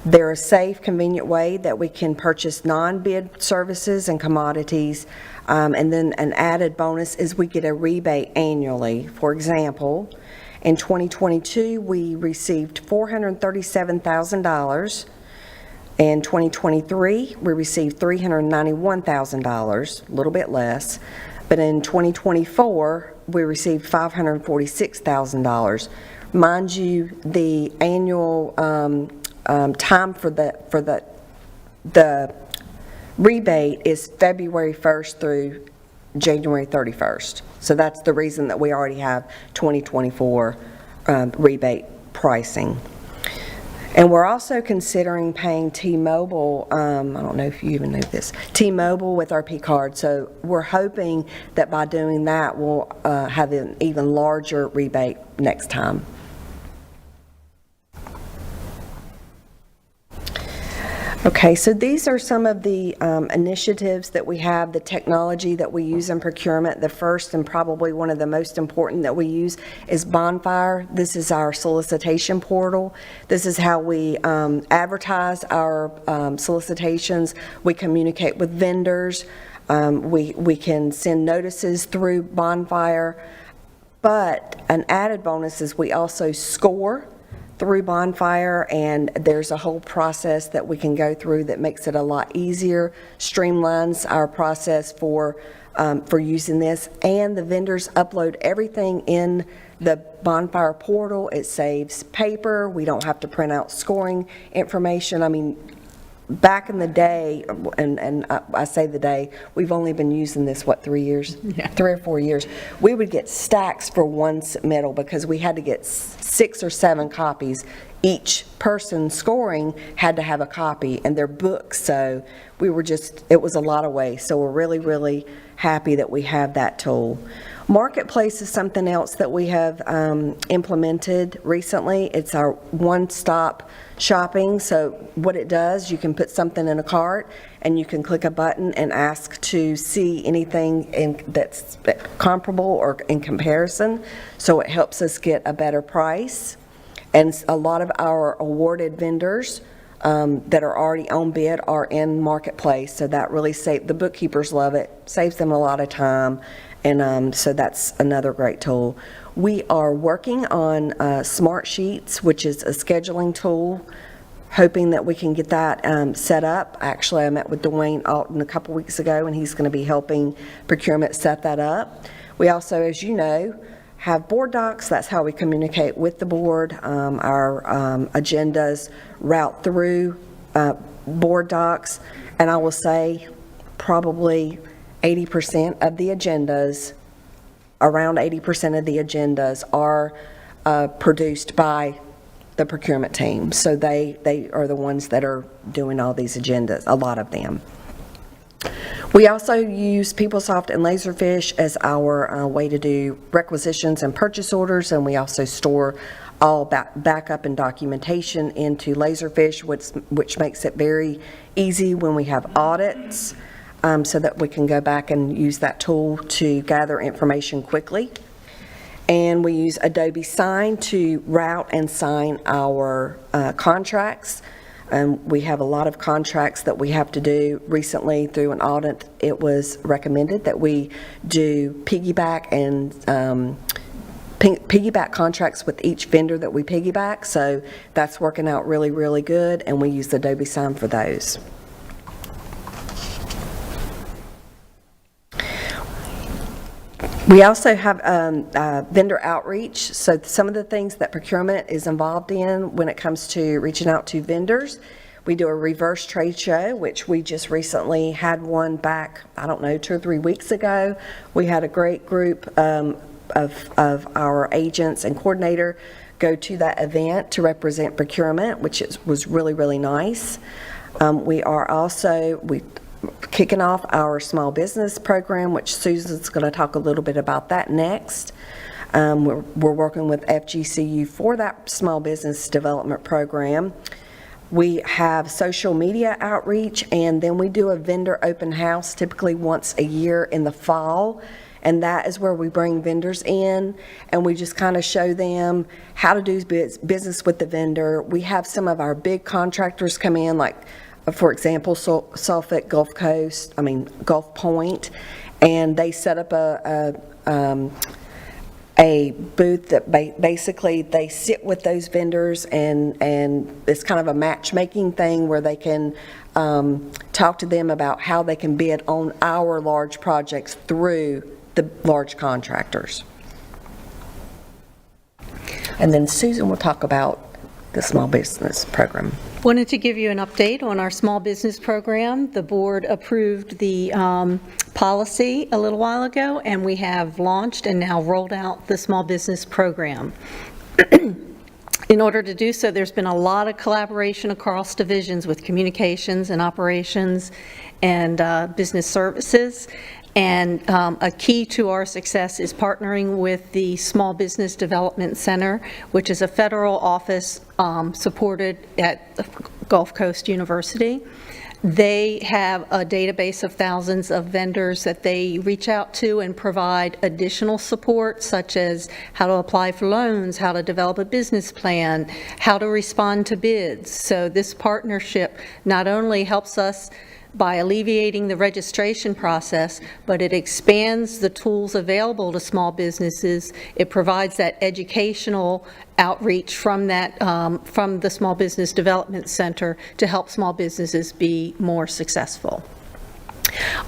They're a safe, convenient way that we can purchase non-bid services and commodities, and then an added bonus is we get a rebate annually. For example, in 2022, we received $437,000. In 2023, we received $391,000, a little bit less. But in 2024, we received $546,000. Mind you, the annual time for the rebate is February 1st through January 31st. So that's the reason that we already have 2024 rebate pricing. And we're also considering paying T-Mobile, I don't know if you even know this, T-Mobile with our P-card. So we're hoping that by doing that, we'll have an even larger rebate next time. Okay, so these are some of the initiatives that we have, the technology that we use in procurement. The first and probably one of the most important that we use is Bonfire. This is our solicitation portal. This is how we advertise our solicitations. We communicate with vendors. We can send notices through Bonfire. But an added bonus is we also score through Bonfire, and there's a whole process that we can go through that makes it a lot easier, streamlines our process for for using this, and the vendors upload everything in the Bonfire portal. It saves paper. We don't have to print out scoring information. I mean, back in the day, and I say the day, we've only been using this, 3 years? Yeah. 3 or 4 years. We would get stacks for one submittal because we had to get 6 or 7 copies. Each person scoring had to have a copy in their book, so it was a lot of waste. So we're really, really happy that we have that tool. Marketplace is something else that we have implemented recently. It's our one-stop shopping. So what it does, you can put something in a cart and you can click a button and ask to see anything that's comparable or in comparison. So it helps us get a better price. And a lot of our awarded vendors that are already on bid are in Marketplace. So that really the bookkeepers love it, saves them a lot of time. And so that's another great tool. We are working on Smart Sheets, which is a scheduling tool, hoping that we can get that set up. Actually, I met with Dwayne Alton a couple weeks ago, and he's going to be helping procurement set that up. We also, as you know, have board docs. That's how we communicate with the board. Our agendas route through board docs, and I will say probably 80% of the agendas, around 80% of the agendas are produced by the procurement team. So they are the ones that are doing all these agendas, a lot of them. We also use PeopleSoft and Laserfish as our way to do requisitions and purchase orders, and we also store all backup and documentation into Laserfish, which makes it very easy when we have audits. So that we can go back and use that tool to gather information quickly. And we use Adobe Sign to route and sign our contracts. We have a lot of contracts that we have to do. Recently, through an audit, it was recommended that we do piggyback and piggyback contracts with each vendor that we piggyback. So that's working out really, really good, and we use Adobe Sign for those. We also have vendor outreach. So some of the things that procurement is involved in when it comes to reaching out to vendors, we do a reverse trade show, which we just recently had one back, 2 or 3 weeks ago. We had a great group of our agents and coordinator go to that event to represent procurement, which was really, really nice. We are also kicking off our small business program, which Susan's going to talk a little bit about that next. We're working with FGCU for that small business development program. We have social media outreach, and then we do a vendor open house typically once a year in the fall. And that is where we bring vendors in and we just kind of show them how to do business with the vendor. We have some of our big contractors come in, like for example, Suffolk Gulf Point, and they set up a booth that basically they sit with those vendors, and it's kind of a matchmaking thing where they can talk to them about how they can bid on our large projects through the large contractors. And then Susan will talk about the small business program. Wanted to give you an update on our small business program. The board approved the policy a little while ago, and we have launched and now rolled out the small business program. In order to do so, there's been a lot of collaboration across divisions with communications and operations and business services. And a key to our success is partnering with the Small Business Development Center, which is a federal office supported at Gulf Coast University. They have a database of thousands of vendors that they reach out to and provide additional support, such as how to apply for loans, how to develop a business plan, how to respond to bids. So this partnership not only helps us by alleviating the registration process, but it expands the tools available to small businesses. It provides that educational outreach from that from the Small Business Development Center to help small businesses be more successful.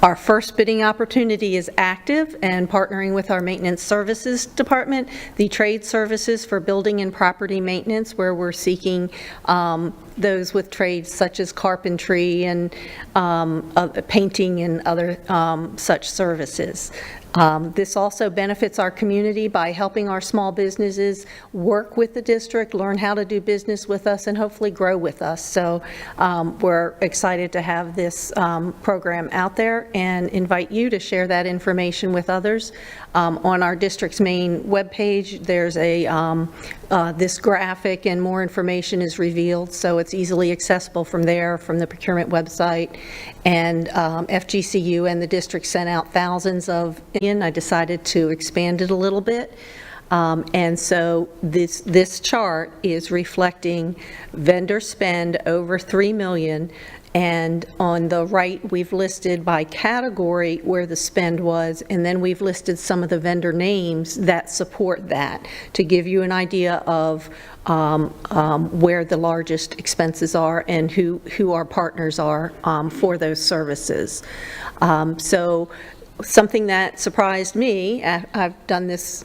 Our first bidding opportunity is active and partnering with our Maintenance Services Department, the trade services for building and property maintenance, where we're seeking those with trades such as carpentry and painting and other such services. This also benefits our community by helping our small businesses work with the district, learn how to do business with us, and hopefully grow with us. So we're excited to have this program out there and invite you to share that information with others. On our district's main webpage, there's this graphic, and more information is revealed, so it's easily accessible from there, from the procurement website. And FGCU and the district sent out thousands of, I decided to expand it a little bit. And so this chart is reflecting vendor spend over $3 million, and on the right, we've listed by category where the spend was, and then we've listed some of the vendor names that support that, to give you an idea of where the largest expenses are and who our partners are for those services. So something that surprised me, I've done this,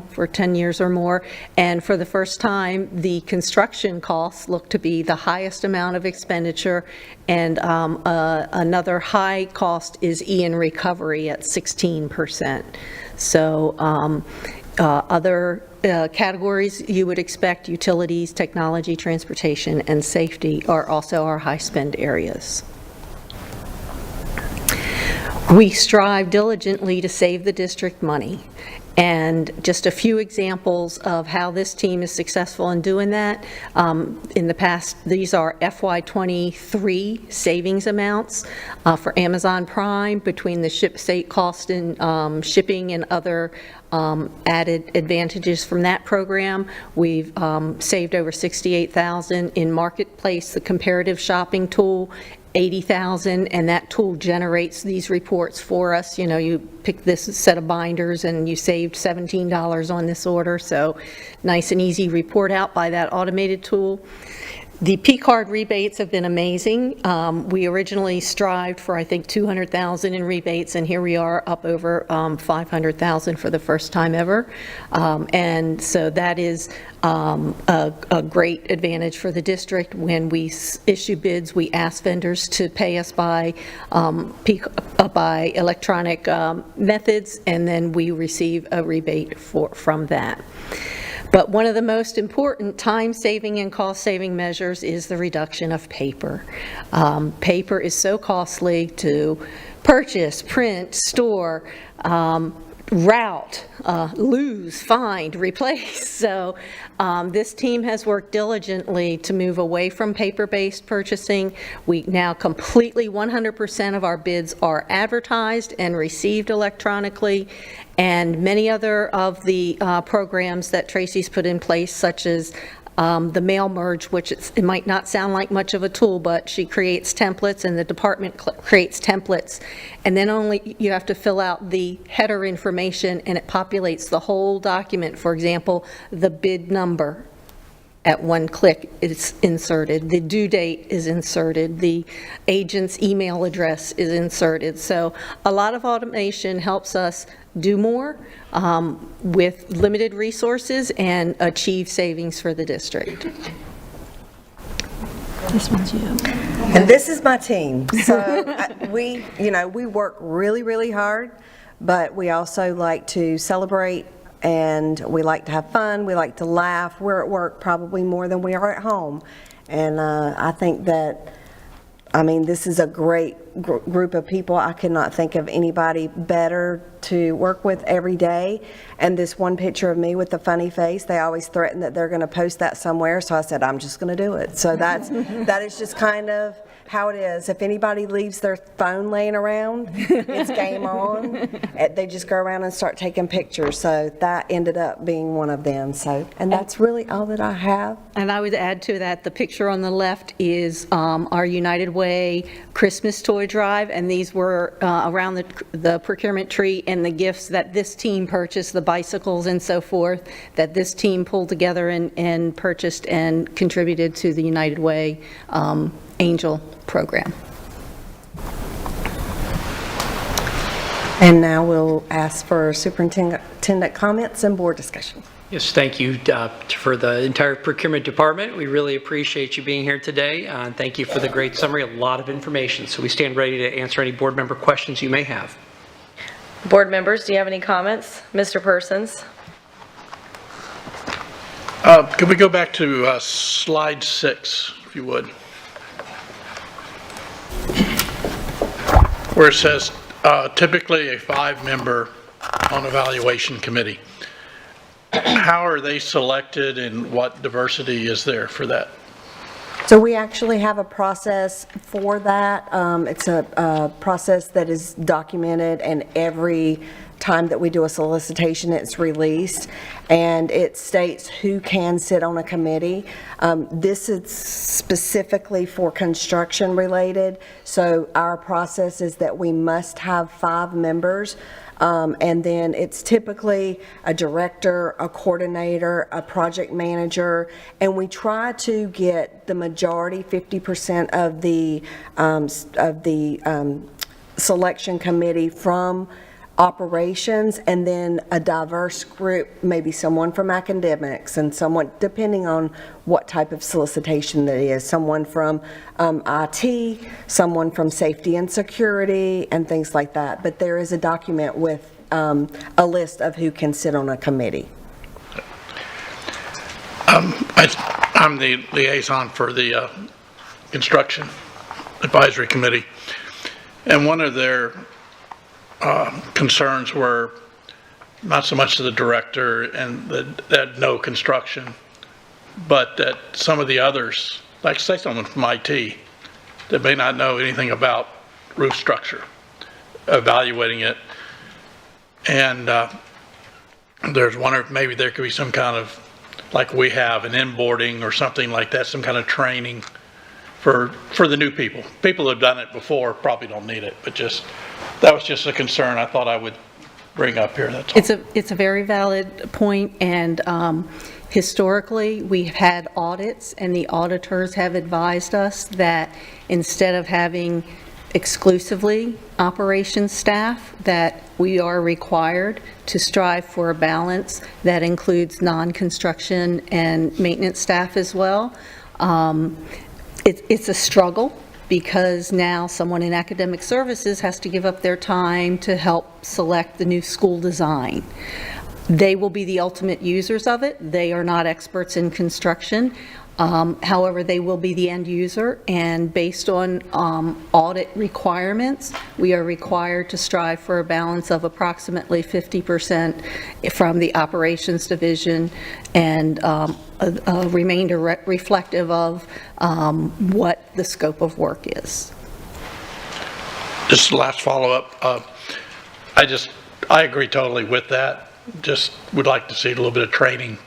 for 10 years or more, and for the first time, the construction costs look to be the highest amount of expenditure, and another high cost is E&R recovery at 16%. So other categories you would expect, utilities, technology, transportation, and safety, are also our high spend areas. We strive diligently to save the district money, and just a few examples of how this team is successful in doing that. In the past, these are FY23 savings amounts for Amazon Prime between the state cost and shipping and other added advantages from that program. We've saved over $68,000 in Marketplace, the comparative shopping tool, $80,000, and that tool generates these reports for us. You pick this set of binders and you saved $17 on this order, so nice and easy report out by that automated tool. The P-card rebates have been amazing. We originally strived for, I think, $200,000 in rebates, and here we are up over $500,000 for the first time ever. And so that is a great advantage for the district. When we issue bids, we ask vendors to pay us by electronic methods, and then we receive a rebate from that. But one of the most important time-saving and cost-saving measures is the reduction of paper. Paper is so costly to purchase, print, store, route, lose, find, replace. So this team has worked diligently to move away from paper-based purchasing. We now completely 100% of our bids are advertised and received electronically, and many other of the programs that Tracy's put in place, such as the mail merge, which it might not sound like much of a tool, but she creates templates and the department creates templates, and then only you have to fill out the header information and it populates the whole document. For example, the bid number, at one click it's inserted, the due date is inserted, the agent's email address is inserted. So a lot of automation helps us do more with limited resources and achieve savings for the district. This one's you. And this is my team. So we work really, really hard, but we also like to celebrate, and we like to have fun. We like to laugh. We're at work probably more than we are at home. And I think that, this is a great group of people. I could not think of anybody better to work with every day. And this one picture of me with the funny face, they always threaten that they're going to post that somewhere. So I said, I'm just going to do it. So that is just kind of how it is. If anybody leaves their phone laying around, it's game on. They just go around and start taking pictures. So that ended up being one of them. And that's really all that I have. And I would add to that, the picture on the left is our United Way Christmas toy drive, and these were around the procurement tree, and the gifts that this team purchased, the bicycles and so forth, that this team pulled together and purchased and contributed to the United Way Angel program. And now we'll ask for superintendent comments and board discussion. Yes, thank you for the entire procurement department. We really appreciate you being here today. Thank you for the great summary, a lot of information. So we stand ready to answer any board member questions you may have. Board members, do you have any comments? Mr. Persons? Could we go back to slide 6, if you would? Where it says typically a 5-member on evaluation committee. How are they selected and what diversity is there for that? So we actually have a process for that. It's a process that is documented, and every time that we do a solicitation, it's released, and it states who can sit on a committee. This is specifically for construction related, so our process is that we must have 5 members. And then it's typically a director, a coordinator, a project manager, and we try to get the majority, 50% of the selection committee from operations, and then a diverse group, maybe someone from academics and someone, depending on what type of solicitation that is, someone from IT, someone from safety and security, and things like that. But there is a document with a list of who can sit on a committee. I'm the liaison for the construction advisory committee, and one of their concerns were not so much the director and that no construction, but that some of the others, like say someone from IT, that may not know anything about roof structure, evaluating it. And there's wonder if maybe there could be some kind of, like we have, an inboarding or something like that, some kind of training for the new people. People who have done it before probably don't need it, but just, that was just a concern I thought I would bring up here, that's all. It's a very valid point, and historically, we've had audits, and the auditors have advised us that instead of having exclusively operations staff, that we are required to strive for a balance that includes non-construction and maintenance staff as well. It's a struggle, because now someone in academic services has to give up their time to help select the new school design. They will be the ultimate users of it. They are not experts in construction. However, they will be the end user, and based on audit requirements, we are required to strive for a balance of approximately 50% from the operations division, and a remainder reflective of what the scope of work is. Just the last follow-up, I agree totally with that. Just would like to see a little bit of training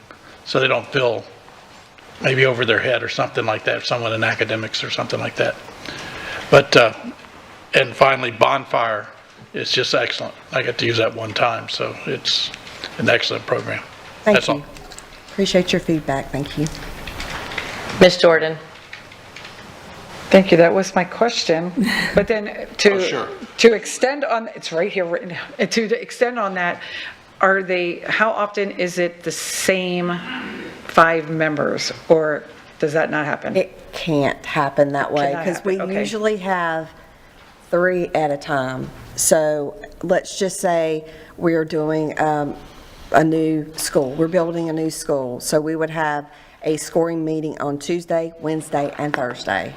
so they don't feel maybe over their head or something like that, someone in academics or something like that. But, and finally, Bonfire is just excellent. I got to use that one time, so it's an excellent program. Thank you. Appreciate your feedback, thank you. Ms. Jordan? Thank you, that was my question. But then to extend on, it's right here written, to extend on that, how often is it the same 5 members, or does that not happen? It can't happen that way, Cannot because we happen, okay. usually have 3 at a time. So let's just say we're doing a new school, we're building a new school, so we would have a scoring meeting on Tuesday, Wednesday, and Thursday,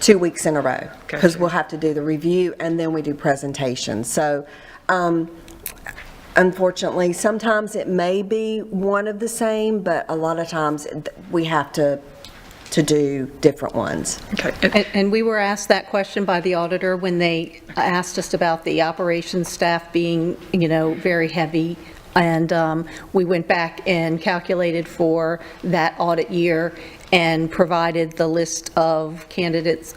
2 weeks in a row, because we'll have to do the review and then we do presentations. So unfortunately, sometimes it may be one of the same, but a lot of times we have to do different ones. Okay. And we were asked that question by the auditor when they asked us about the operations staff being, very heavy. And we went back and calculated for that audit year and provided the list of candidates,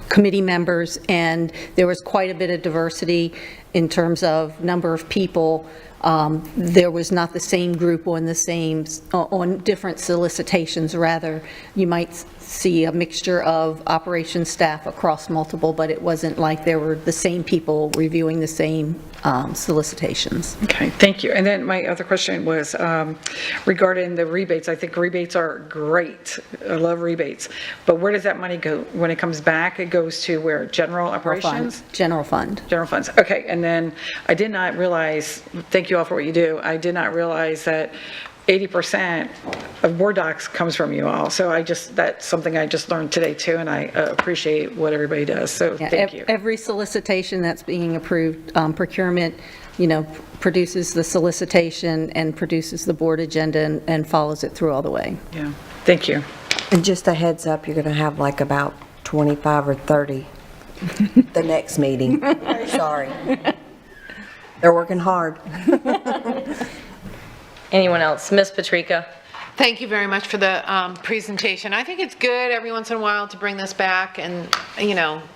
committee members, and there was quite a bit of diversity in terms of number of people. There was not the same group on different solicitations. Rather, you might see a mixture of operations staff across multiple, but it wasn't like there were the same people reviewing the same solicitations. Okay, thank you. And then my other question was regarding the rebates. I think rebates are great. I love rebates. But where does that money go? When it comes back, it goes to where? General operations? General fund. General funds. Okay, and then I did not realize, thank you all for what you do, I did not realize that 80% of board docs comes from you all. So that's something I just learned today too, and I appreciate what everybody does, so Yeah, thank you. Every solicitation that's being approved, procurement, produces the solicitation and produces the board agenda and follows it through all the way. Yeah, thank you. And just a heads up, you're going to have like about 25 or 30 the next meeting. Sorry. They're working hard. Anyone else? Ms. Patrica? Thank you very much for the presentation. I think it's good every once in a while to bring this back and,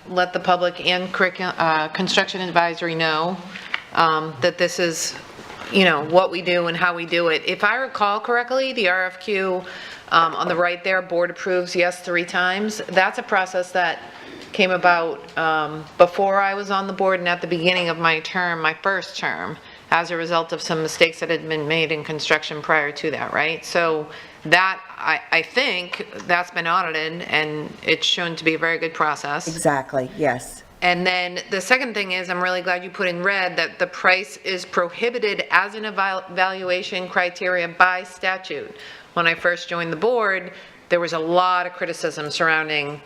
let the public and construction advisory know that this is, what we do and how we do it. If I recall correctly, the RFQ on the right there, board approves yes 3 times. That's a process that came about before I was on the board and at the beginning of my term, my first term, as a result of some mistakes that had been made in construction prior to that, right? So that, I think, that's been audited, and it's shown to be a very good process. Exactly, yes. And then the second thing is, I'm really glad you put in red that the price is prohibited as an evaluation criteria by statute. When I first joined the board, there was a lot of criticism surrounding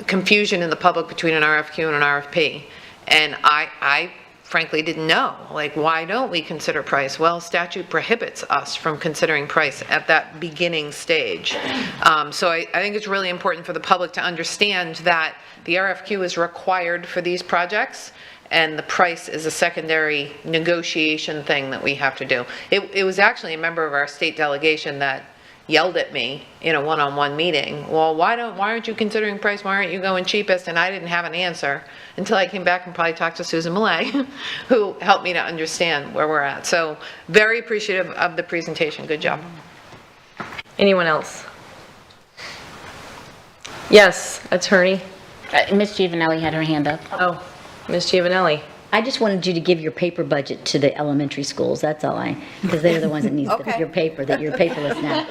confusion in the public between an RFQ and an RFP. And I frankly didn't know, why don't we consider price? Well, statute prohibits us from considering price at that beginning stage. So I think it's really important for the public to understand that the RFQ is required for these projects, and the price is a secondary negotiation thing that we have to do. It was actually a member of our state delegation that yelled at me in a one-on-one meeting, well, why aren't you considering price? Why aren't you going cheapest? And I didn't have an answer until I came back and probably talked to Susan Millay, who helped me to understand where we're at. So very appreciative of the presentation. Good job. Anyone else? Yes, attorney? Ms. Giovanelli had her hand up. Oh, Ms. Giovanelli. I just wanted you to give your paper budget to the elementary schools, that's all because they're the ones that need Okay. your paper, that you're paperless now.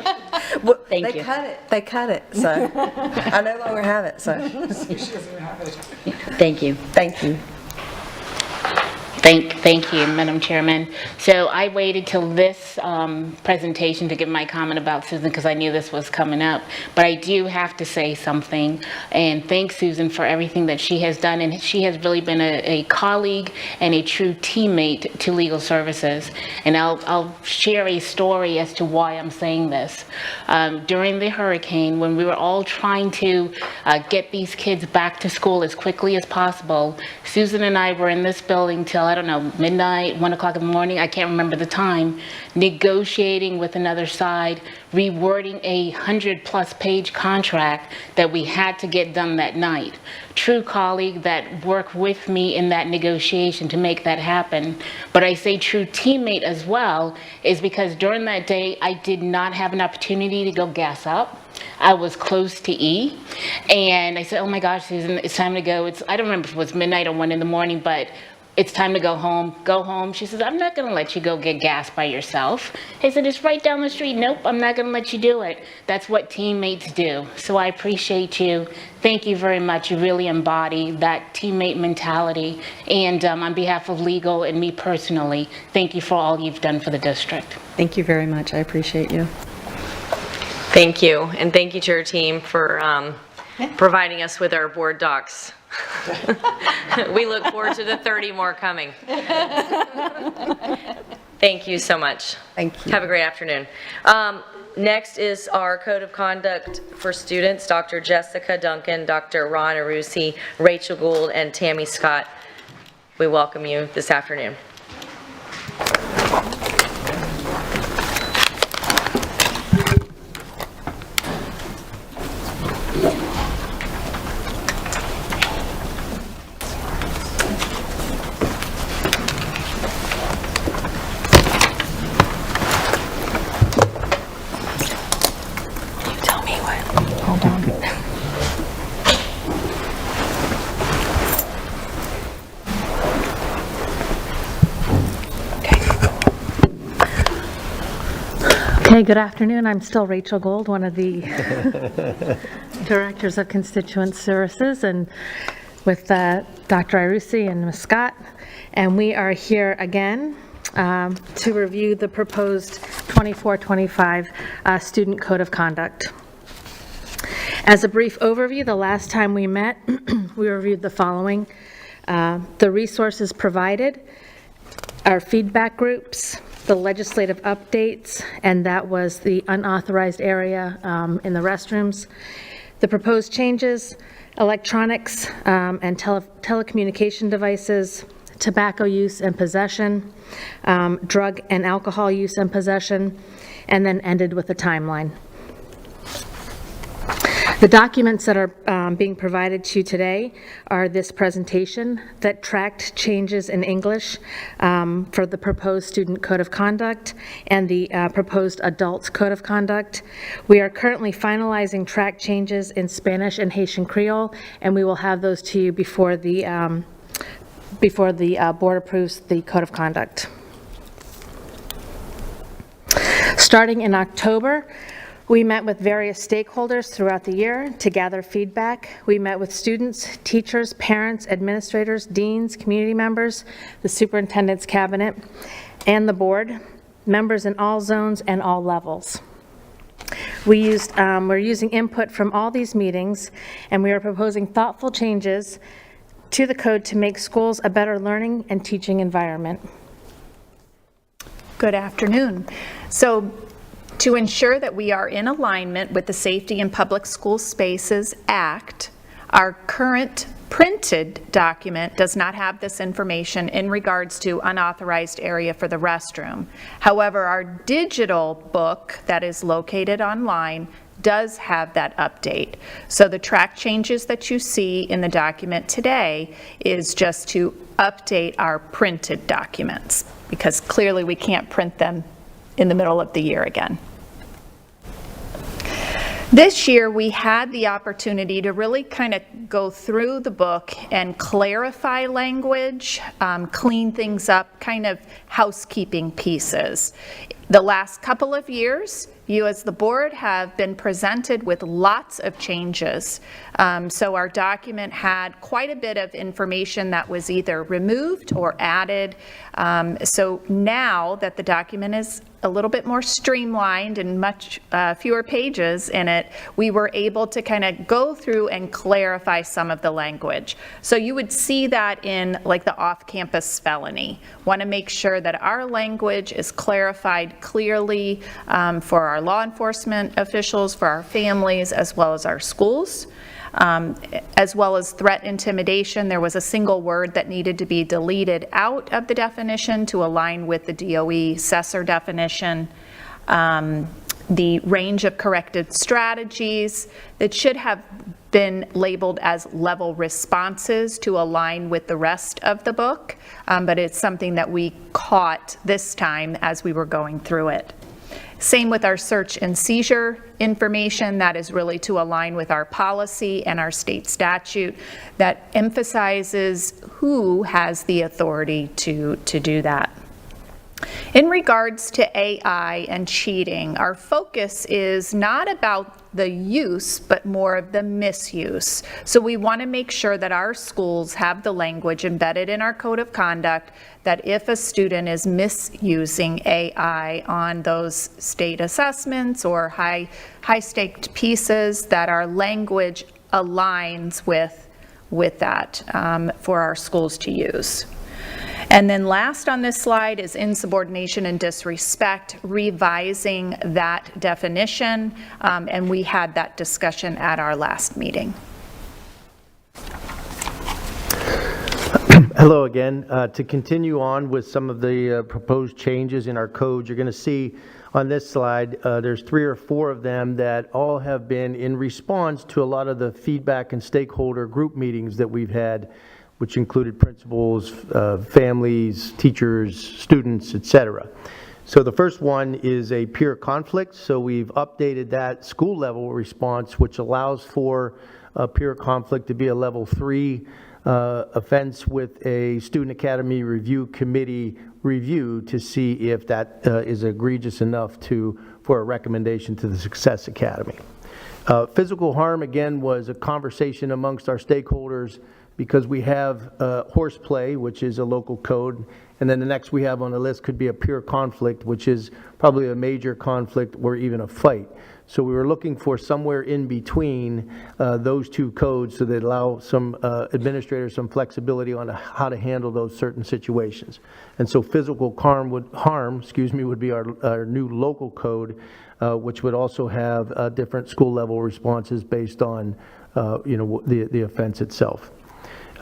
Well, Thank they you. They cut it, so I no longer have it, so Thank you. thank you. Thank you, Madam Chairman. So I waited till this presentation to give my comment about Susan because I knew this was coming up. But I do have to say something and thank Susan for everything that she has done. And she has really been a colleague and a true teammate to Legal Services. And I'll share a story as to why I'm saying this. During the hurricane, when we were all trying to get these kids back to school as quickly as possible, Susan and I were in this building till, I don't know, midnight, 1 o'clock in the morning, I can't remember the time, negotiating with another side, rewording a 100-plus page contract that we had to get done that night. True colleague that worked with me in that negotiation to make that happen. But I say true teammate as well is because during that day, I did not have an opportunity to go gas up. I was close to E, and I said, oh my gosh, Susan, it's time to go. I don't remember if it was midnight or 1 in the morning, but it's time to go home. Go home. She says, I'm not going to let you go get gas by yourself. I said, it's right down the street. Nope, I'm not going to let you do it. That's what teammates do. So I appreciate you. Thank you very much. You really embody that teammate mentality. And on behalf of legal and me personally, thank you for all you've done for the district. Thank you very much. I appreciate you. Thank you, and thank you to your team for providing us with our board docs. We look forward to the 30 more coming. Thank you so much. Thank you. Have a great afternoon. Next is our Code of Conduct for Students, Dr. Jessica Duncan, Dr. Ron Arusi, Rachel Gould, and Tammy Scott. We welcome you this afternoon. Hold on. Okay, good afternoon. I'm still Rachel Gold, one of the Directors of Constituent Services, and with Dr. Irucci and Ms. Scott. And we are here again to review the proposed 24-25 Student Code of Conduct. As a brief overview, the last time we met, we reviewed the following. The resources provided, our feedback groups, the legislative updates, and that was the unauthorized area in the restrooms, the proposed changes, electronics and telecommunication devices, tobacco use and possession, drug and alcohol use and possession, and then ended with a timeline. The documents that are being provided to you today are this presentation that tracked changes in English for the proposed Student Code of Conduct and the proposed Adult Code of Conduct. We are currently finalizing track changes in Spanish and Haitian Creole, and we will have those to you before the board approves the Code of Conduct. Starting in October, we met with various stakeholders throughout the year to gather feedback. We met with students, teachers, parents, administrators, deans, community members, the superintendent's cabinet, and the board, members in all zones and all levels. We're using input from all these meetings, and we are proposing thoughtful changes to the code to make schools a better learning and teaching environment. Good afternoon. So, to ensure that we are in alignment with the Safety in Public School Spaces Act, our current printed document does not have this information in regards to unauthorized area for the restroom. However, our digital book that is located online does have that update. So the track changes that you see in the document today is just to update our printed documents, because clearly we can't print them in the middle of the year again. This year, we had the opportunity to really kind of go through the book and clarify language, clean things up, kind of housekeeping pieces. The last couple of years, you as the board have been presented with lots of changes. So our document had quite a bit of information that was either removed or added. So now that the document is a little bit more streamlined and much fewer pages in it, we were able to kind of go through and clarify some of the language. So you would see that in like the off-campus felony. Want to make sure that our language is clarified clearly for our law enforcement officials, for our families, as well as our schools. As well as threat intimidation, there was a single word that needed to be deleted out of the definition to align with the DOE CESR definition. The range of corrective strategies that should have been labeled as level responses to align with the rest of the book, but it's something that we caught this time as we were going through it. Same with our search and seizure information. That is really to align with our policy and our state statute that emphasizes who has the authority to do that. In regards to AI and cheating, our focus is not about the use, but more of the misuse. So we want to make sure that our schools have the language embedded in our code of conduct that if a student is misusing AI on those state assessments or high-staked pieces, that our language aligns with that for our schools to use. And then last on this slide is insubordination and disrespect, revising that definition, and we had that discussion at our last meeting. Hello again. To continue on with some of the proposed changes in our code, you're going to see on this slide, there's 3 or 4 of them that all have been in response to a lot of the feedback and stakeholder group meetings that we've had, which included principals, families, teachers, students, etc. So the first one is a peer conflict. So we've updated that school level response, which allows for a peer conflict to be a level 3 offense with a Student Academy Review Committee review to see if that is egregious enough for a recommendation to the Success Academy. Physical harm, again, was a conversation amongst our stakeholders because we have horseplay, which is a local code, and then the next we have on the list could be a pure conflict, which is probably a major conflict or even a fight. So we were looking for somewhere in between those two codes so that allow some administrators some flexibility on how to handle those certain situations. And so physical harm would be our new local code, which would also have different school level responses based on the offense itself.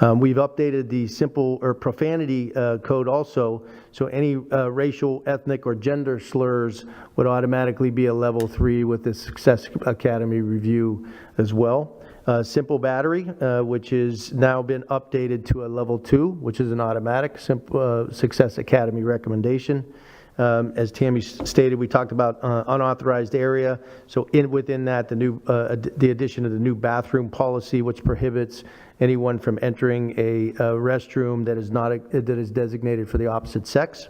We've updated the simple or profanity code also, so any racial, ethnic, or gender slurs would automatically be a level 3 with the Success Academy review as well. Simple battery, which has now been updated to a level 2, which is an automatic Success Academy recommendation. As Tammy stated, we talked about unauthorized area. So within that, the addition of the new bathroom policy, which prohibits anyone from entering a restroom that is designated for the opposite sex.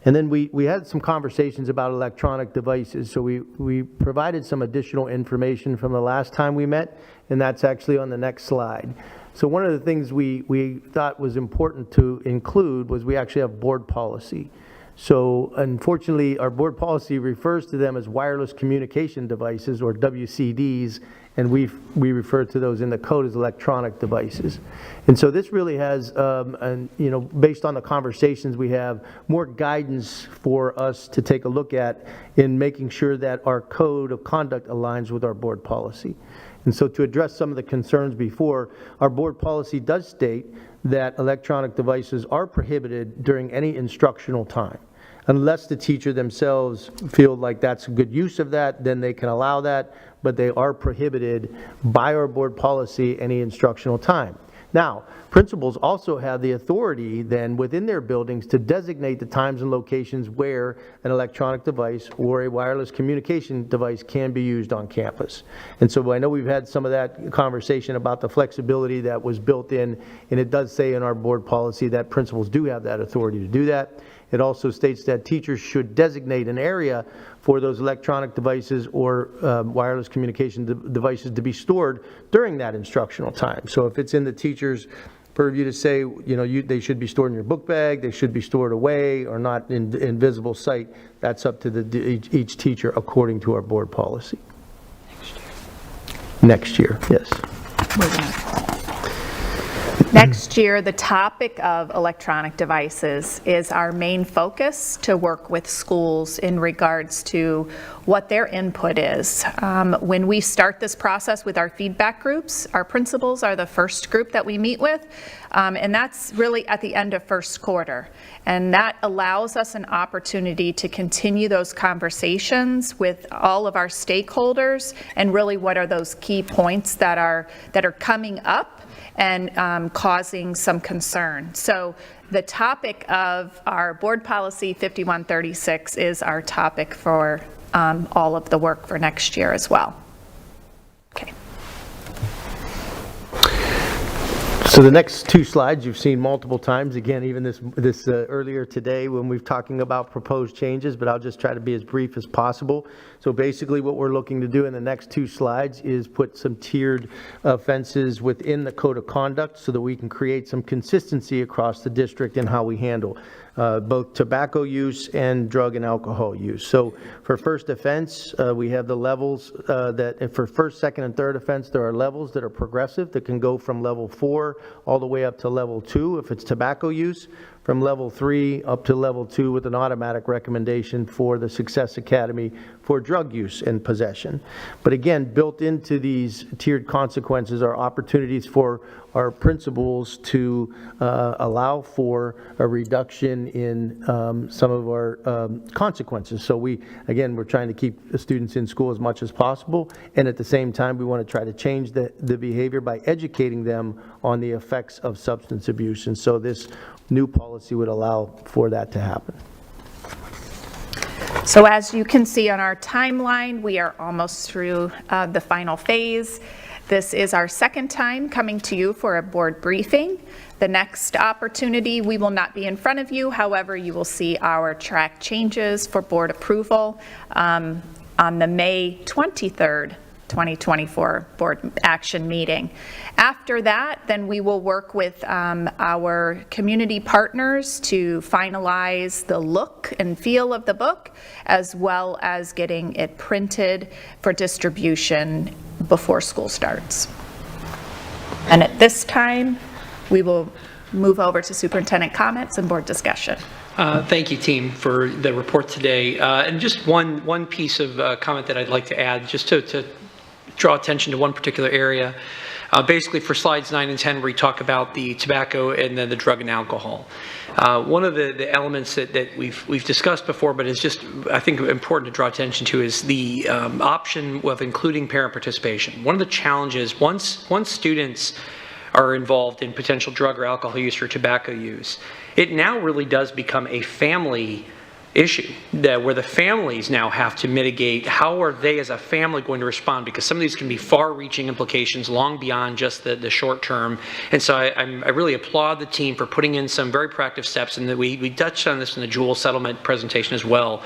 And then we had some conversations about electronic devices. So we provided some additional information from the last time we met, and that's actually on the next slide. So one of the things we thought was important to include was we actually have board policy. So unfortunately, our board policy refers to them as wireless communication devices, or WCDs, and we refer to those in the code as electronic devices. And so this really has, based on the conversations we have, more guidance for us to take a look at in making sure that our code of conduct aligns with our board policy. And so to address some of the concerns before, our board policy does state that electronic devices are prohibited during any instructional time. Unless the teacher themselves feel like that's a good use of that, then they can allow that, but they are prohibited by our board policy any instructional time. Now, principals also have the authority then within their buildings to designate the times and locations where an electronic device or a wireless communication device can be used on campus. And so I know we've had some of that conversation about the flexibility that was built in, and it does say in our board policy that principals do have that authority to do that. It also states that teachers should designate an area for those electronic devices or wireless communication devices to be stored during that instructional time. So if it's in the teacher's purview to say, they should be stored in your book bag, they should be stored away or not in visible sight, that's up to each teacher according to our board policy. Next year, yes. Next year, the topic of electronic devices is our main focus to work with schools in regards to what their input is. When we start this process with our feedback groups, our principals are the first group that we meet with, and that's really at the end of first quarter. And that allows us an opportunity to continue those conversations with all of our stakeholders and really what are those key points that are coming up and causing some concern. So the topic of our board policy 5136 is our topic for all of the work for next year as well. Okay. So the next two slides you've seen multiple times, again, even this earlier today when we've talking about proposed changes, but I'll just try to be as brief as possible. So basically what we're looking to do in the next two slides is put some tiered offenses within the code of conduct so that we can create some consistency across the district in how we handle both tobacco use and drug and alcohol use. So for first offense, we have the levels that for first, second, and third offense, there are levels that are progressive that can go from level 4 all the way up to level 2 if it's tobacco use, from level 3 up to level 2 with an automatic recommendation for the Success Academy for drug use and possession. But again, built into these tiered consequences are opportunities for our principals to allow for a reduction in some of our consequences. So we're trying to keep the students in school as much as possible, and at the same time we want to try to change the behavior by educating them on the effects of substance abuse. And so this new policy would allow for that to happen. So as you can see on our timeline, we are almost through the final phase. This is our second time coming to you for a board briefing. The next opportunity, we will not be in front of you. However, you will see our track changes for board approval on the May 23rd, 2024 board action meeting. After that, then we will work with our community partners to finalize the look and feel of the book, as well as getting it printed for distribution before school starts. And at this time, we will move over to superintendent comments and board discussion. Thank you, team, for the report today. And just one piece of comment that I'd like to add, just to draw attention to one particular area. Basically for slides 9 and 10, where we talk about the tobacco and then the drug and alcohol. One of the elements that we've discussed before, but is just, I think, important to draw attention to, is the option of including parent participation. One of the challenges, once students are involved in potential drug or alcohol use or tobacco use, it now really does become a family issue where the families now have to mitigate how are they as a family going to respond, because some of these can be far-reaching implications long beyond just the short term. And so I really applaud the team for putting in some very proactive steps, and that we touched on this in the Jewel settlement presentation as well,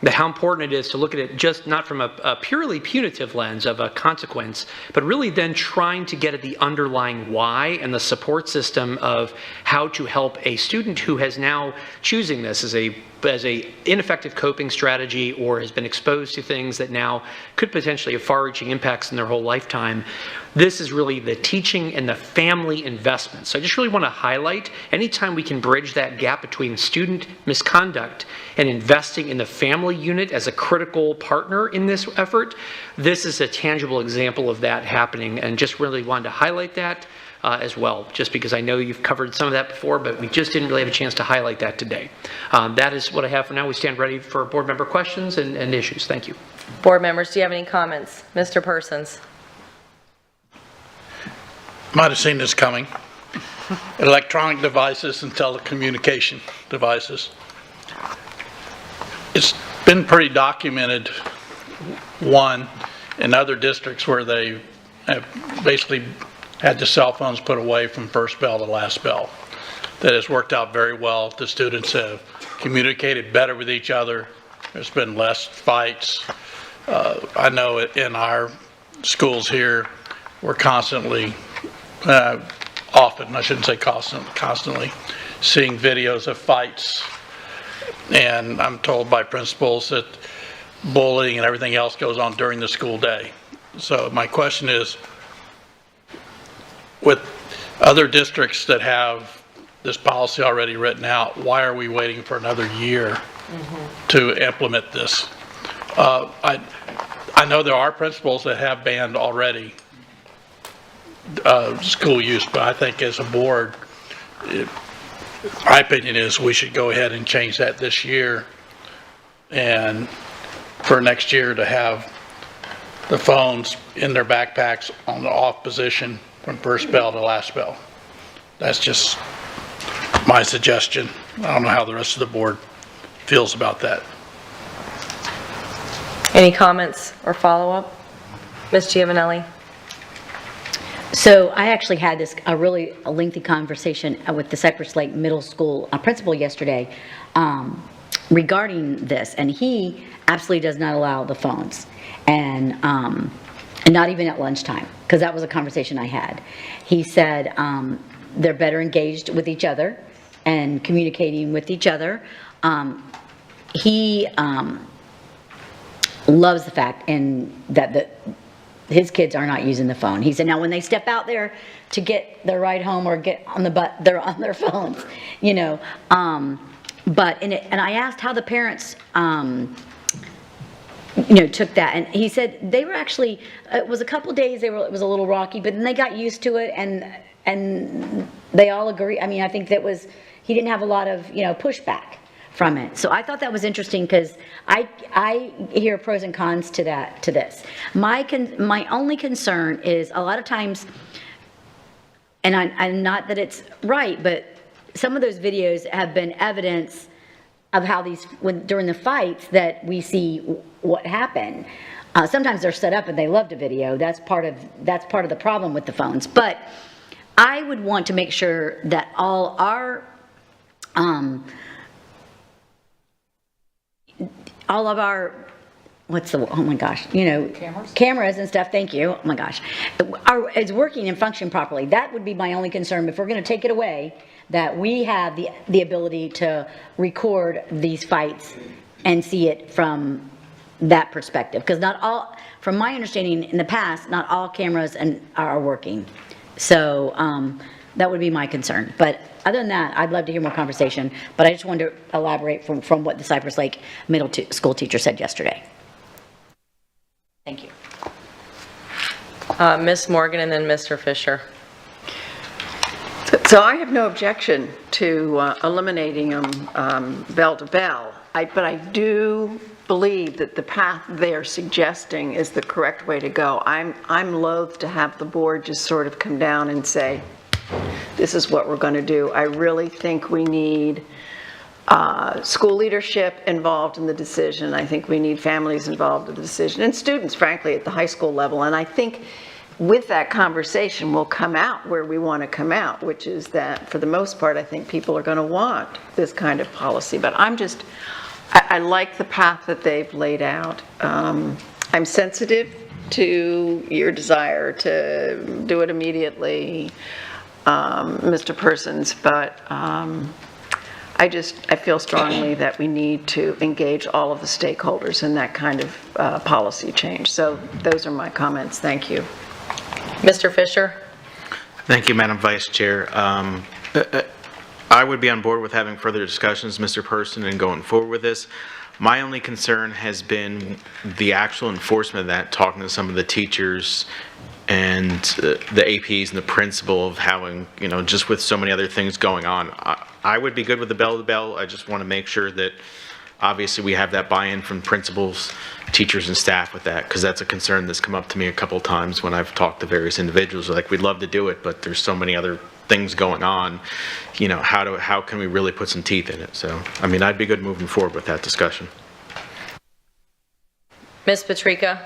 that how important it is to look at it just not from a purely punitive lens of a consequence, but really then trying to get at the underlying why and the support system of how to help a student who has now choosing this as a ineffective coping strategy or has been exposed to things that now could potentially have far-reaching impacts in their whole lifetime. This is really the teaching and the family investment. So I just really want to highlight anytime we can bridge that gap between student misconduct and investing in the family unit as a critical partner in this effort, this is a tangible example of that happening, and just really wanted to highlight that as well, just because I know you've covered some of that before, but we just didn't really have a chance to highlight that today. That is what I have for now. We stand ready for board member questions and issues. Thank you. Board members, do you have any comments? Mr. Persons. Might have seen this coming. Electronic devices and telecommunication devices. It's been pretty documented, one, in other districts where they have basically had the cell phones put away from first bell to last bell. That has worked out very well. The students have communicated better with each other. There's been less fights. I know in our schools here, we're constantly, often, I shouldn't say constantly, seeing videos of fights. And I'm told by principals that bullying and everything else goes on during the school day. So my question is, with other districts that have this policy already written out, why are we waiting for another year to implement this? I know there are principals that have banned already school use, but I think as a board, my opinion is we should go ahead and change that this year, and for next year to have the phones in their backpacks on the off position from first bell to last bell. That's just my suggestion. I don't know how the rest of the board feels about that. Any comments or follow-up? Ms. Giovanelli. So I actually had a really lengthy conversation with the Cypress Lake Middle School principal yesterday regarding this, and he absolutely does not allow the phones, and not even at lunchtime, because that was a conversation I had. He said they're better engaged with each other and communicating with each other. He loves the fact that his kids are not using the phone. He said, now when they step out there to get their ride home or get on the bus, they're on their phones, you know. But and I asked how the parents, took that, and he said they were actually. It was a couple of days. It was a little rocky, but then they got used to it, and they all agree. I mean, I think he didn't have a lot of pushback from it. So I thought that was interesting, because I hear pros and cons to this. My only concern is a lot of times, and I'm not that it's right, but some of those videos have been evidence of how during the fights that we see what happened. Sometimes they're set up and they love to video. That's part of the problem with the phones. But I would want to make sure that all our, all of our, oh my gosh, cameras and stuff, thank you, oh my gosh, is working and function properly. That would be my only concern. If we're going to take it away, that we have the ability to record these fights and see it from that perspective. Because not all, from my understanding in the past, not all cameras are working. So that would be my concern. But other than that, I'd love to hear more conversation. But I just wanted to elaborate from what the Cypress Lake Middle School teacher said yesterday. Thank you. Ms. Morgan and then Mr. Fisher. So I have no objection to eliminating them bell to bell, but I do believe that the path they're suggesting is the correct way to go. I'm loath to have the board just sort of come down and say, this is what we're going to do. I really think we need school leadership involved in the decision. I think we need families involved in the decision, and students, frankly, at the high school level. And I think with that conversation, we'll come out where we want to come out, which is that, for the most part, I think people are going to want this kind of policy. But I like the path that they've laid out. I'm sensitive to your desire to do it immediately, Mr. Persons, but I feel strongly that we need to engage all of the stakeholders in that kind of policy change. So those are my comments. Thank you. Mr. Fisher? Thank you, Madam Vice Chair. I would be on board with having further discussions, Mr. Person, and going forward with this. My only concern has been the actual enforcement of that, talking to some of the teachers and the APs and the principal of having, just with so many other things going on. I would be good with the bell to bell. I just want to make sure that obviously we have that buy-in from principals, teachers, and staff with that, because that's a concern that's come up to me a couple of times when I've talked to various individuals. Like, we'd love to do it, but there's so many other things going on. How can we really put some teeth in it? So, I'd be good moving forward with that discussion. Ms. Patrica?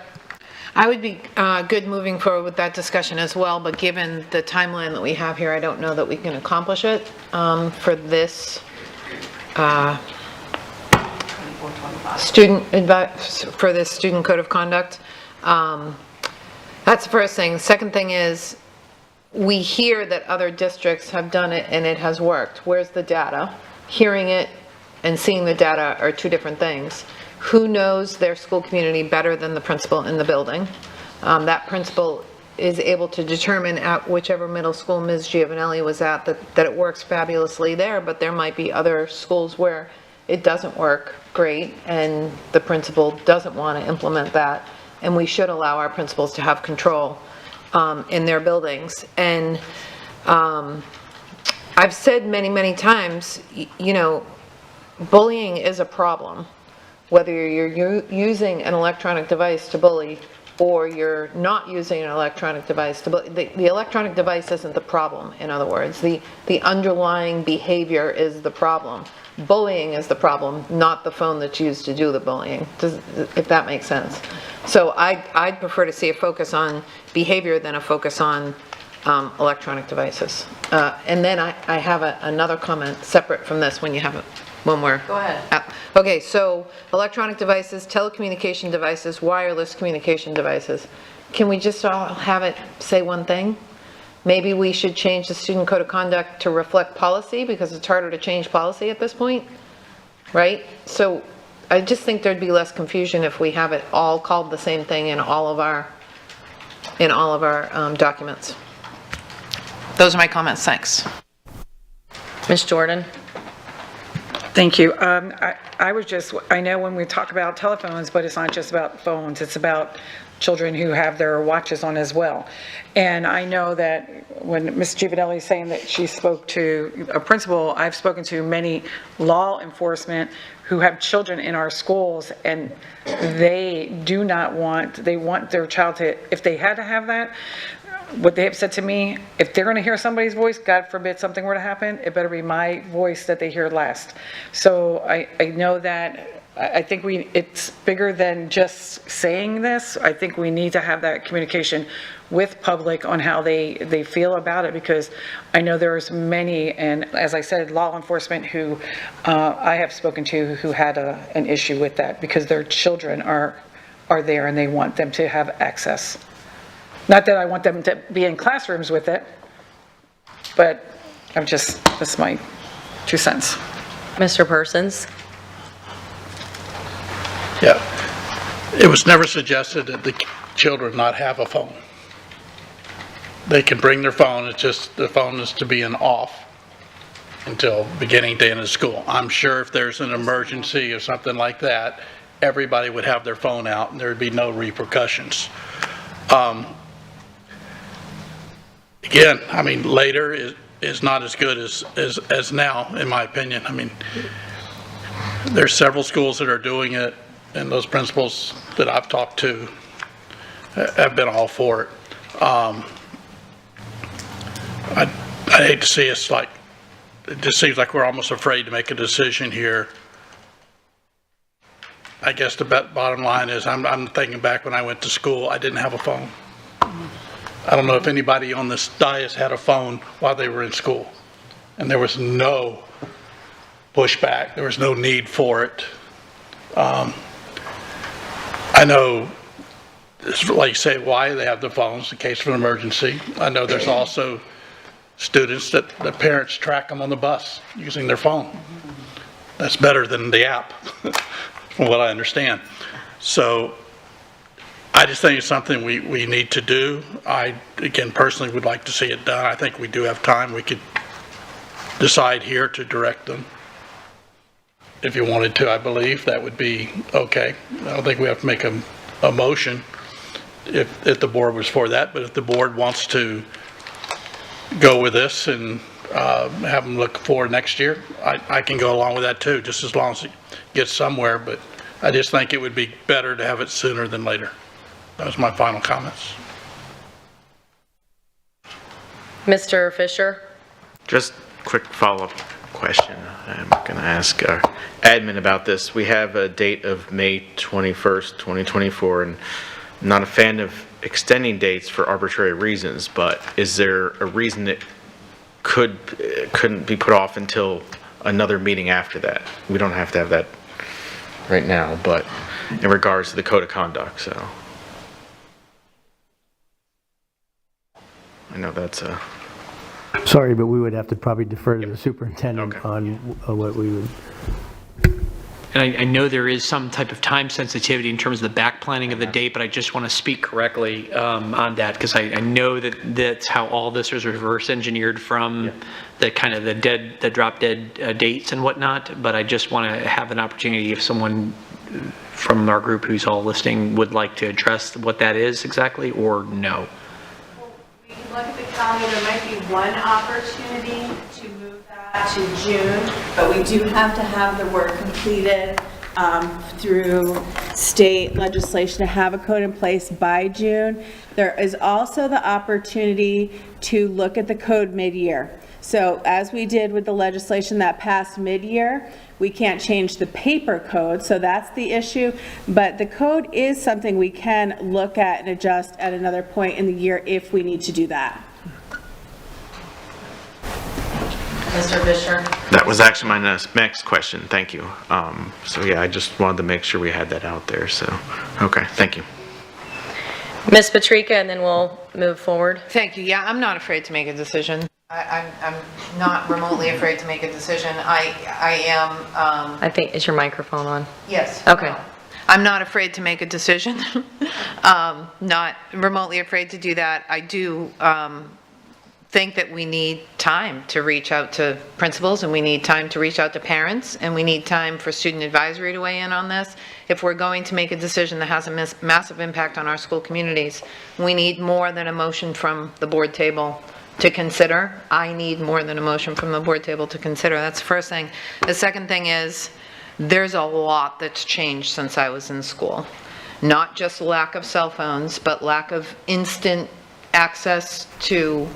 I would be good moving forward with that discussion as well, but given the timeline that we have here, I don't know that we can accomplish it for this student code of conduct. That's the first thing. The second thing is, we hear that other districts have done it and it has worked. Where's the data? Hearing it and seeing the data are two different things. Who knows their school community better than the principal in the building? That principal is able to determine at whichever middle school Ms. Giovanelli was at that it works fabulously there, but there might be other schools where it doesn't work great and the principal doesn't want to implement that, and we should allow our principals to have control in their buildings. And I've said many, many times, bullying is a problem. Whether you're using an electronic device to bully or you're not using an electronic device to bully, the electronic device isn't the problem, in other words. The underlying behavior is the problem. Bullying is the problem, not the phone that's used to do the bullying, if that makes sense. So I'd prefer to see a focus on behavior than a focus on electronic devices. And then I have another comment separate from this when you have it. One more. Go ahead. Okay, so electronic devices, telecommunication devices, wireless communication devices. Can we just all have it say one thing? Maybe we should change the student code of conduct to reflect policy, because it's harder to change policy at this point, right? So I just think there'd be less confusion if we have it all called the same thing in all of our documents. Those are my comments. Thanks. Ms. Jordan? Thank you. I know when we talk about telephones, but it's not just about phones, it's about children who have their watches on as well. And I know that when Ms. Giovanelli is saying that she spoke to a principal, I've spoken to many law enforcement who have children in our schools, and they want their child to, if they had to have that, what they have said to me, if they're going to hear somebody's voice, God forbid something were to happen, it better be my voice that they hear last. So I know that I think it's bigger than just saying this. I think we need to have that communication with public on how they feel about it, because I know there's many, and as I said, law enforcement who I have spoken to who had an issue with that because their children are there and they want them to have access. Not that I want them to be in classrooms with it, but that's my 2 cents. Mr. Persons? Yeah. It was never suggested that the children not have a phone. They can bring their phone, it's just the phone is to be an off until beginning to end of school. I'm sure if there's an emergency or something like that, everybody would have their phone out and there would be no repercussions. Again, I mean, later is not as good as now, in my opinion. I mean, there's several schools that are doing it, and those principals that I've talked to have been all for it. I hate to see us like, it just seems like we're almost afraid to make a decision here. I guess the bottom line is I'm thinking back when I went to school, I didn't have a phone. I don't know if anybody on this dais had a phone while they were in school, and there was no pushback. There was no need for it. I know, like you say, why they have the phones in case of an emergency. I know there's also students that the parents track them on the bus using their phone. That's better than the app, from what I understand. So I just think it's something we need to do. I, again, personally would like to see it done. I think we do have time. We could decide here to direct them. If you wanted to, I believe that would be okay. I don't think we have to make a motion if the board was for that, but if the board wants to go with this and have them look for next year, I can go along with that too, just as long as it gets somewhere, but I just think it would be better to have it sooner than later. That was my final comments. Mr. Fisher? Just quick follow-up question. I'm going to ask our admin about this. We have a date of May 21st, 2024, and I'm not a fan of extending dates for arbitrary reasons, but is there a reason it couldn't be put off until another meeting after that? We don't have to have that right now, but in regards to the code of conduct, so. I know that's a... Sorry, but we would have to probably defer to the superintendent on what we would... And I know there is some type of time sensitivity in terms of the back planning of the date, but I just want to speak correctly on that, because I know that that's how all this was reverse engineered from the kind of the drop dead dates and whatnot, but I just want to have an opportunity if someone from our group who's all listening would like to address what that is exactly, or no. We can look at the calendar. There might be one opportunity to move that to June, but we do have to have the work completed through state legislation to have a code in place by June. There is also the opportunity to look at the code mid-year. So as we did with the legislation that passed mid-year, we can't change the paper code, so that's the issue. But the code is something we can look at and adjust at another point in the year if we need to do that. Mr. Fisher? That was actually my next question. Thank you. So yeah, I just wanted to make sure we had that out there. So, okay, thank you. Ms. Patrica, and then we'll move forward. Thank you. Yeah, I'm not afraid to make a decision. I'm not remotely afraid to make a decision. I am... I think, is your microphone on? Yes. Okay. I'm not afraid to make a decision. Not remotely afraid to do that. I do think that we need time to reach out to principals, and we need time to reach out to parents, and we need time for student advisory to weigh in on this. If we're going to make a decision that has a massive impact on our school communities, we need more than a motion from the board table to consider. I need more than a motion from the board table to consider. That's the first thing. The second thing is, there's a lot that's changed since I was in school. Not just lack of cell phones, but lack of instant access to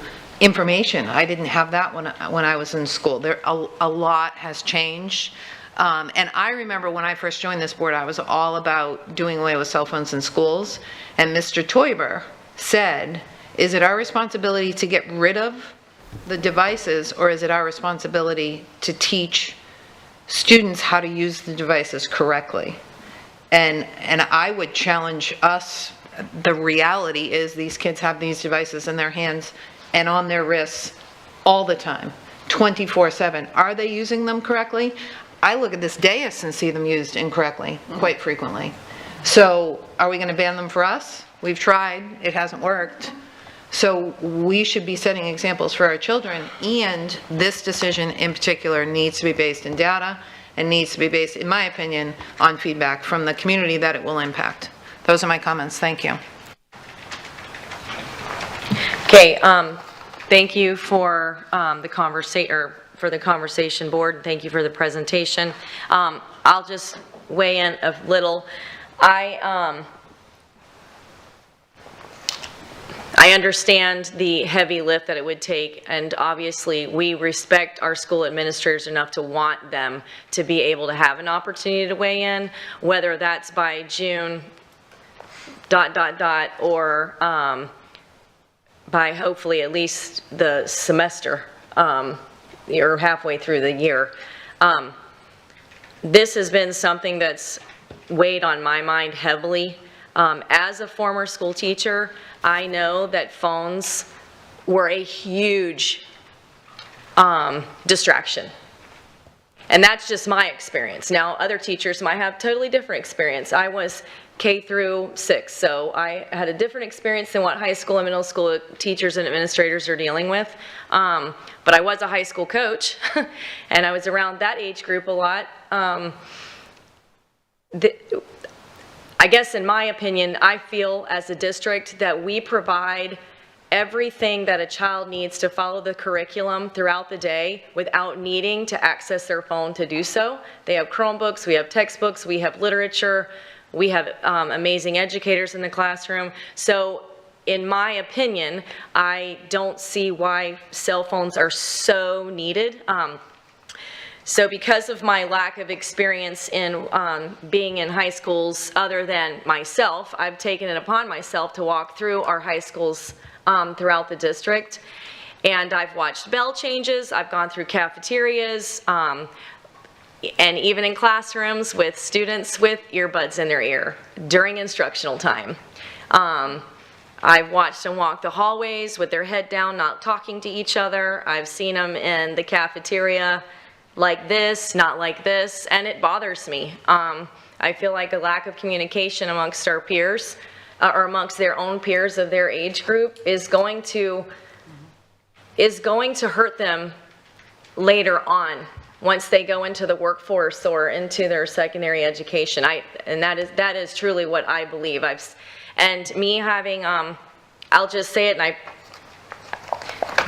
information. I didn't have that when I was in school. A lot has changed. And I remember when I first joined this board, I was all about doing away with cell phones in schools. And Mr. Teuber said, is it our responsibility to get rid of the devices, or is it our responsibility to teach students how to use the devices correctly? And I would challenge us. The reality is these kids have these devices in their hands and on their wrists all the time, 24/7. Are they using them correctly? I look at this dais and see them used incorrectly quite frequently. So are we going to ban them for us? We've tried. It hasn't worked. So we should be setting examples for our children, and this decision in particular needs to be based in data and needs to be based, in my opinion, on feedback from the community that it will impact. Those are my comments. Thank you. Okay, thank you for the conversation, board. Thank you for the presentation. I'll just weigh in a little. I understand the heavy lift that it would take, and obviously we respect our school administrators enough to want them to be able to have an opportunity to weigh in, whether that's by June ... or by hopefully at least the semester, or halfway through the year. This has been something that's weighed on my mind heavily. As a former school teacher, I know that phones were a huge distraction. And that's just my experience. Now, other teachers might have totally different experience. I was K through 6, so I had a different experience than what high school and middle school teachers and administrators are dealing with. But I was a high school coach, and I was around that age group a lot. I guess in my opinion, I feel as a district that we provide everything that a child needs to follow the curriculum throughout the day without needing to access their phone to do so. They have Chromebooks, we have textbooks, we have literature, we have amazing educators in the classroom. So in my opinion, I don't see why cell phones are so needed. So because of my lack of experience in being in high schools other than myself, I've taken it upon myself to walk through our high schools throughout the district. And I've watched bell changes, I've gone through cafeterias, and even in classrooms with students with earbuds in their ear during instructional time. I've watched them walk the hallways with their head down, not talking to each other. I've seen them in the cafeteria like this, not like this, and it bothers me. I feel like a lack of communication amongst our peers, or amongst their own peers of their age group, is going to hurt them later on once they go into the workforce or into their secondary education. And that is truly what I believe. And me having, I'll just say it, and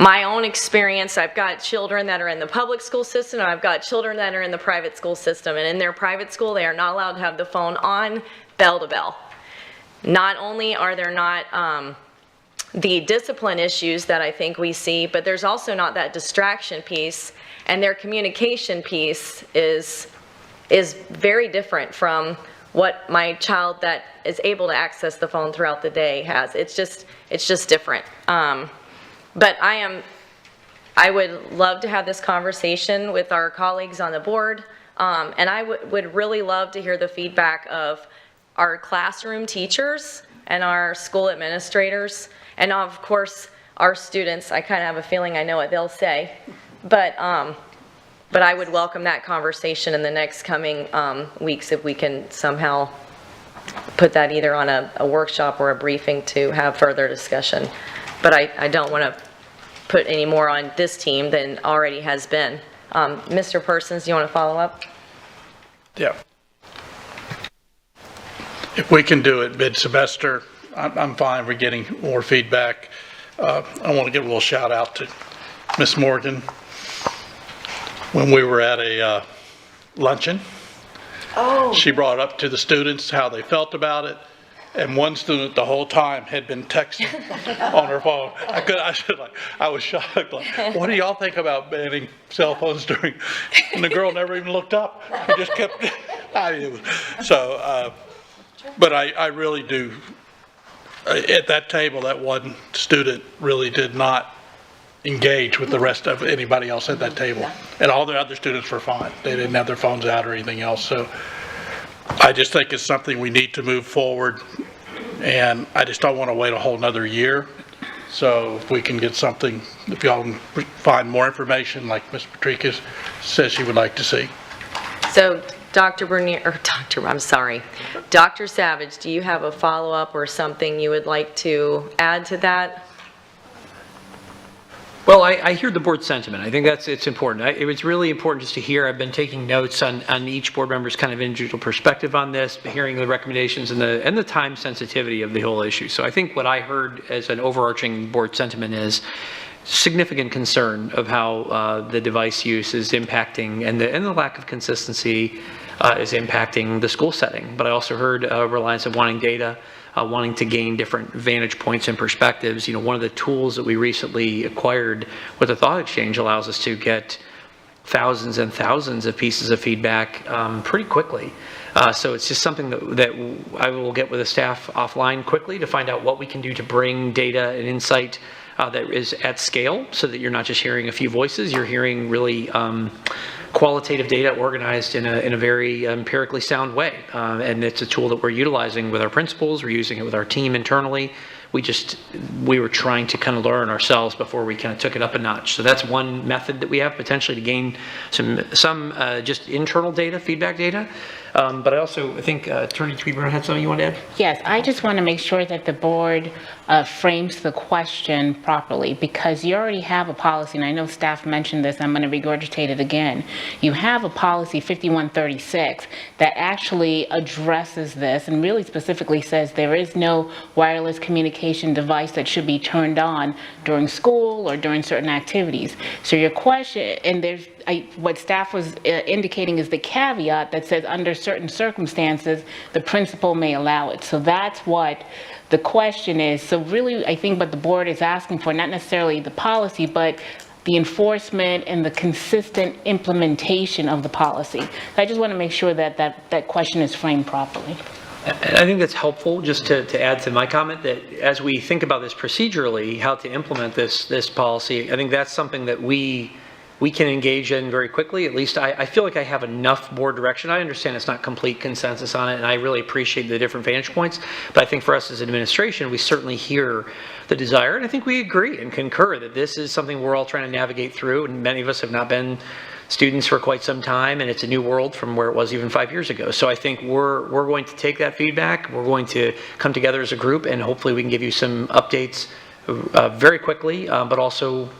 my own experience, I've got children that are in the public school system, and I've got children that are in the private school system. And in their private school, they are not allowed to have the phone on bell to bell. Not only are there not the discipline issues that I think we see, but there's also not that distraction piece, and their communication piece is very different from what my child that is able to access the phone throughout the day has. It's just different. But I would love to have this conversation with our colleagues on the board, and I would really love to hear the feedback of our classroom teachers and our school administrators, and of course our students. I kind of have a feeling I know what they'll say, but I would welcome that conversation in the next coming weeks if we can somehow put that either on a workshop or a briefing to have further discussion. But I don't want to put any more on this team than already has been. Mr. Persons, do you want to follow up? Yeah. If we can do it mid-semester, I'm fine. We're getting more feedback. I want to give a little shout out to Ms. Morgan. When we were at a luncheon, she brought up to the students how they felt about it, and one student the whole time had been texting on her phone. I was shocked, like, what do y'all think about banning cell phones during, and the girl never even looked up. She just kept, I mean, it was, so, but I really do, at that table, that one student really did not engage with the rest of anybody else at that table. And all the other students were fine. They didn't have their phones out or anything else. So I just think it's something we need to move forward. And I just don't want to wait a whole nother year. So if we can get something, if y'all can find more information like Ms. Patrica says she would like to see. So Dr. Bernier, or Dr. Savage, do you have a follow-up or something you would like to add to that? Well, I hear the board sentiment. I think it's important. It was really important just to hear. I've been taking notes on each board member's kind of individual perspective on this, hearing the recommendations and the time sensitivity of the whole issue. So I think what I heard as an overarching board sentiment is significant concern of how the device use is impacting and the lack of consistency is impacting the school setting. But I also heard reliance of wanting data, wanting to gain different vantage points and perspectives. You know, one of the tools that we recently acquired with the Thought Exchange allows us to get thousands and thousands of pieces of feedback pretty quickly. So it's just something that I will get with the staff offline quickly to find out what we can do to bring data and insight that is at scale, so that you're not just hearing a few voices, you're hearing really qualitative data organized in a very empirically sound way. And it's a tool that we're utilizing with our principals, we're using it with our team internally. We were trying to kind of learn ourselves before we kind of took it up a notch. So that's one method that we have potentially to gain some just internal data, feedback data. But I think Attorney Tweedberg had something you want to add? Yes, I just want to make sure that the board frames the question properly, because you already have a policy, and I know staff mentioned this, I'm going to regurgitate it again. You have a policy 5136 that actually addresses this and really specifically says there is no wireless communication device that should be turned on during school or during certain activities. So your question, and what staff was indicating is the caveat that says under certain circumstances, the principal may allow it. So that's what the question is. So really, I think what the board is asking for, not necessarily the policy, but the enforcement and the consistent implementation of the policy. So I just want to make sure that that question is framed properly. I think that's helpful, just to add to my comment, that as we think about this procedurally, how to implement this policy, I think that's something that we can engage in very quickly. At least I feel like I have enough board direction. I understand it's not complete consensus on it, and I really appreciate the different vantage points. But I think for us as administration, we certainly hear the desire, and I think we agree and concur that this is something we're all trying to navigate through, and many of us have not been students for quite some time, and it's a new world from where it was even 5 years ago. So I think we're going to take that feedback. We're going to come together as a group, and hopefully we can give you some updates very quickly, but also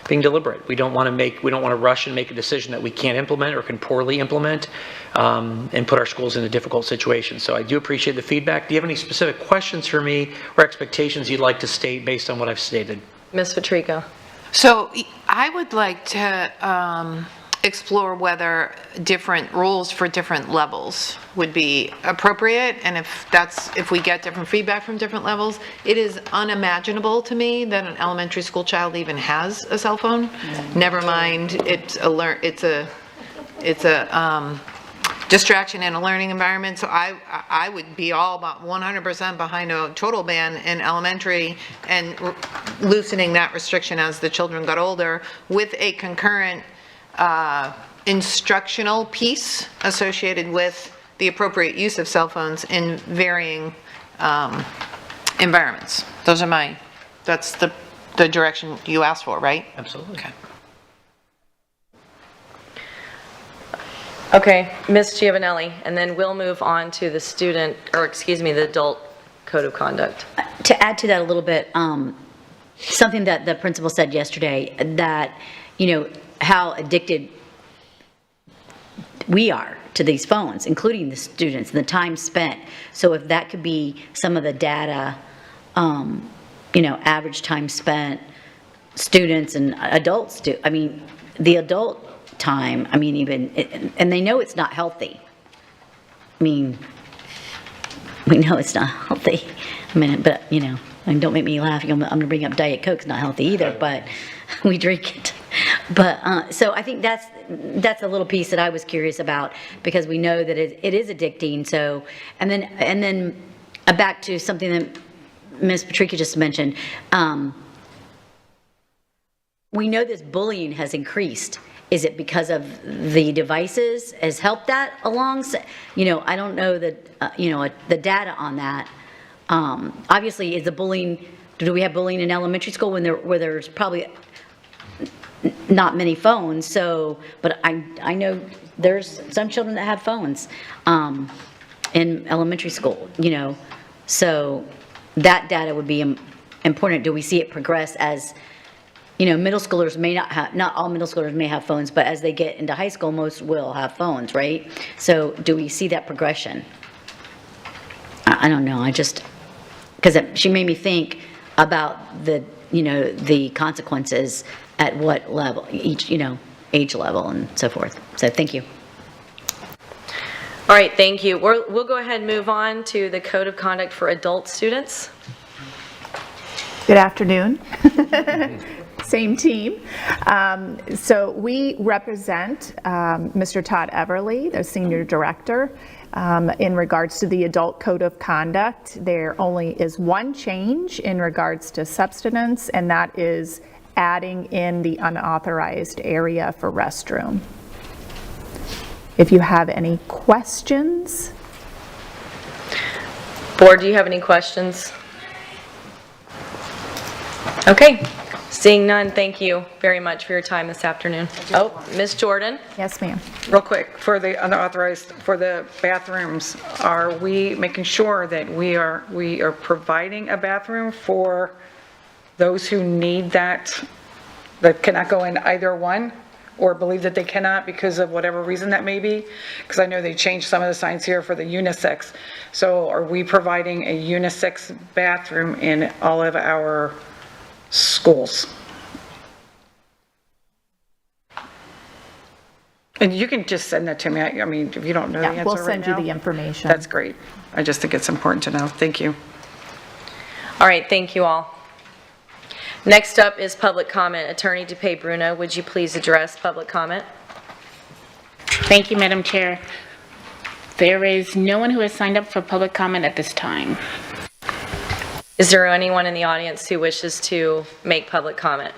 being deliberate. We don't want to rush and make a decision that we can't implement or can poorly implement, and put our schools in a difficult situation. So I do appreciate the feedback. Do you have any specific questions for me or expectations you'd like to state based on what I've stated? Ms. Patrica. So I would like to explore whether different rules for different levels would be appropriate, and if we get different feedback from different levels. It is unimaginable to me that an elementary school child even has a cell phone. Never mind, it's a distraction in a learning environment. So I would be all about 100% behind a total ban in elementary and loosening that restriction as the children got older, with a concurrent instructional piece associated with the appropriate use of cell phones in varying environments. That's the direction you asked for, right? Absolutely. Okay, Ms. Giovanelli, and then we'll move on to the adult code of conduct. To add to that a little bit, something that the principal said yesterday, that, how addicted we are to these phones, including the students, and the time spent. So if that could be some of the data, average time spent, students and adults do. I mean, the adult time, and they know it's not healthy. I mean, we know it's not healthy. I mean, but, you know, and don't make me laugh, I'm gonna bring up Diet Coke's not healthy either, but we drink it. But, so I think that's a little piece that I was curious about, because we know that it is addicting, so, and then back to something that Ms. Patrica just mentioned, we know this bullying has increased. Is it because of the devices has helped that along? You know, I don't know that, you know, the data on that. Obviously, is the bullying, do we have bullying in elementary school where there's probably not many phones? So, but I know there's some children that have phones in elementary school, you know. So that data would be important. Do we see it progress as, you know, middle schoolers may not have, not all middle schoolers may have phones, but as they get into high school, most will have phones, right? So do we see that progression? I don't know, I just, because she made me think about the, you know, the consequences at what level, each, you know, age level and so forth. So thank you. All right, thank you. We'll go ahead and move on to the Code of Conduct for Adult Students. Good afternoon. Same team. So we represent Mr. Todd Everly, the Senior Director. In regards to the Adult Code of Conduct, there only is one change in regards to substance, and that is adding in the unauthorized area for restroom. If you have any questions. Board, do you have any questions? Okay. Seeing none, thank you very much for your time this afternoon. Oh, Ms. Jordan? Yes, ma'am. Real quick, for the unauthorized, for the bathrooms, are we making sure that we are providing a bathroom for those who need that cannot go in either one, or believe that they cannot because of whatever reason that may be? Because I know they changed some of the signs here for the unisex. So are we providing a unisex bathroom in all of our schools? And you can just send that to me. I mean, if you don't know the answer right now. We'll send you the information. That's great. I just think it's important to know. Thank you. All right, thank you all. Next up is public comment. Attorney DePay Bruno, would you please address public comment? Thank you, Madam Chair. There is no one who has signed up for public comment at this time. Is there anyone in the audience who wishes to make public comment?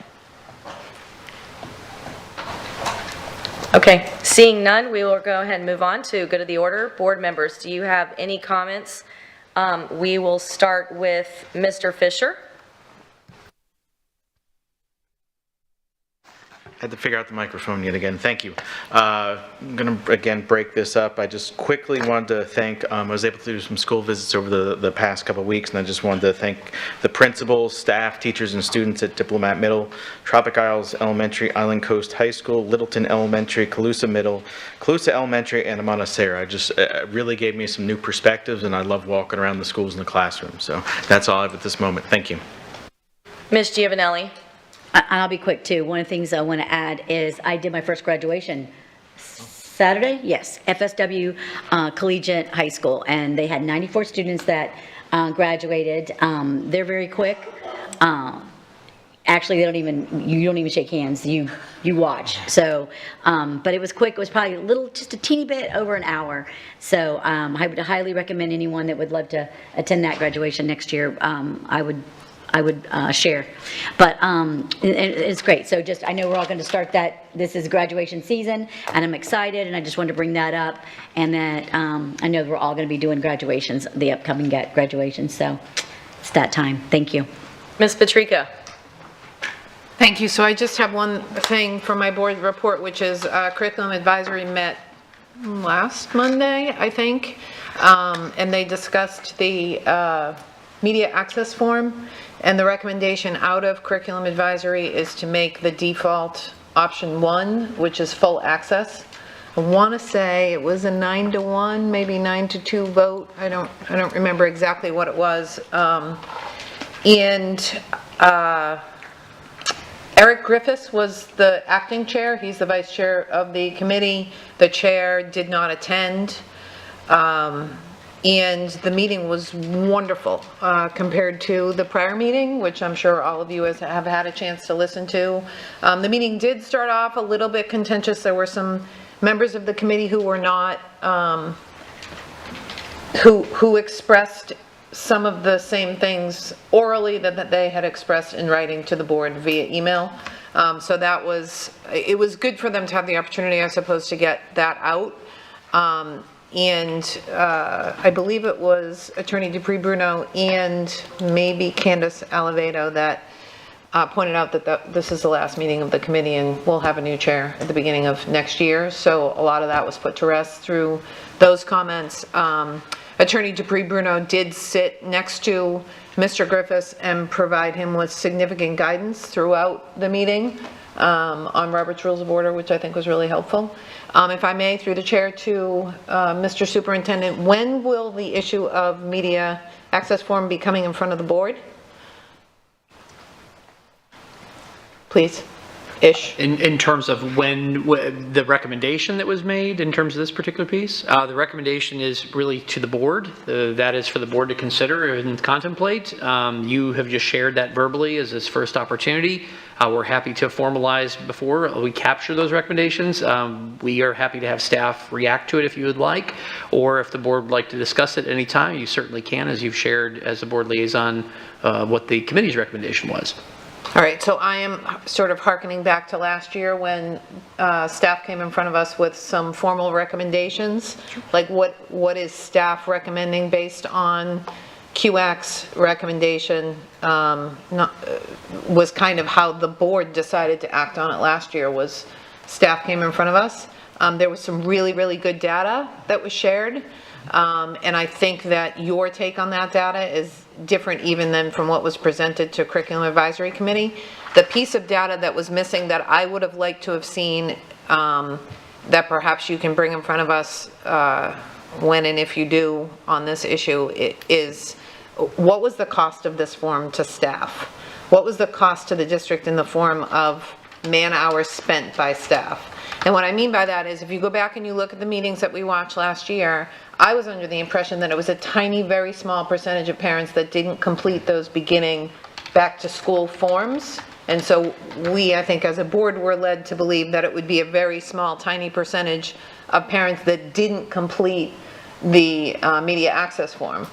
Okay, seeing none, we will go ahead and move on to go to the order. Board members, do you have any comments? We will start with Mr. Fisher. Had to figure out the microphone yet again. Thank you. I'm going to, again, break this up. I just quickly wanted to thank, I was able to do some school visits over the past couple of weeks, and I just wanted to thank the principals, staff, teachers, and students at Diplomat Middle, Tropic Isles Elementary, Island Coast High School, Littleton Elementary, Calusa Middle, Calusa Elementary, and Amana Serra. I just really gave me some new perspectives, and I love walking around the schools and the classroom. So that's all I have at this moment. Thank you. Ms. Giovanelli. And I'll be quick too. One of the things I want to add is I did my first graduation Saturday, yes, FSW Collegiate High School, and they had 94 students that graduated. They're very quick. Actually, you don't even shake hands. You watch. So, but it was quick. It was probably just a teeny bit over an hour. So I would highly recommend anyone that would love to attend that graduation next year. I would share, but it's great. So just, I know we're all going to start that. This is graduation season, and I'm excited, and I just wanted to bring that up, and that I know we're all going to be doing graduations, the upcoming graduations. So it's that time. Thank you. Ms. Patrica. Thank you. So I just have one thing for my board report, which is Curriculum Advisory met last Monday, I think, and they discussed the media access form, and the recommendation out of Curriculum Advisory is to make the default option 1, which is full access. I want to say it was a 9-1, maybe 9-2 vote. I don't remember exactly what it was. Eric Griffiths was the acting chair. He's the vice chair of the committee. The chair did not attend. And the meeting was wonderful compared to the prior meeting, which I'm sure all of you have had a chance to listen to. The meeting did start off a little bit contentious. There were some members of the committee who were not, who expressed some of the same things orally that they had expressed in writing to the board via email. So that was, it was good for them to have the opportunity, I suppose, to get that out. I believe it was Attorney Dupree Bruno and maybe Candace Aliveto that pointed out that this is the last meeting of the committee and we'll have a new chair at the beginning of next year. So a lot of that was put to rest through those comments. Attorney Dupree Bruno did sit next to Mr. Griffiths and provide him with significant guidance throughout the meeting on Robert's Rules of Order, which I think was really helpful. If I may, through the chair to Mr. Superintendent, when will the issue of media access form be coming in front of the board? Please. Ish. In terms of when the recommendation that was made in terms of this particular piece, the recommendation is really to the board. That is for the board to consider and contemplate. You have just shared that verbally as this first opportunity. We're happy to formalize before we capture those recommendations. We are happy to have staff react to it if you would like, or if the board would like to discuss it anytime, you certainly can, as you've shared as a board liaison what the committee's recommendation was. All right, so I am sort of hearkening back to last year when staff came in front of us with some formal recommendations. Like what is staff recommending based on QAC's recommendation was kind of how the board decided to act on it last year. Was staff came in front of us. There was some really, really good data that was shared. And I think that your take on that data is different even than from what was presented to Curriculum Advisory Committee. The piece of data that was missing that I would have liked to have seen that perhaps you can bring in front of us when and if you do on this issue is what was the cost of this form to staff? What was the cost to the district in the form of man hours spent by staff? And what I mean by that is if you go back and you look at the meetings that we watched last year, I was under the impression that it was a tiny, very small percentage of parents that didn't complete those beginning back to school forms. And so we, I think as a board, were led to believe that it would be a very small, tiny percentage of parents that didn't complete the media access form.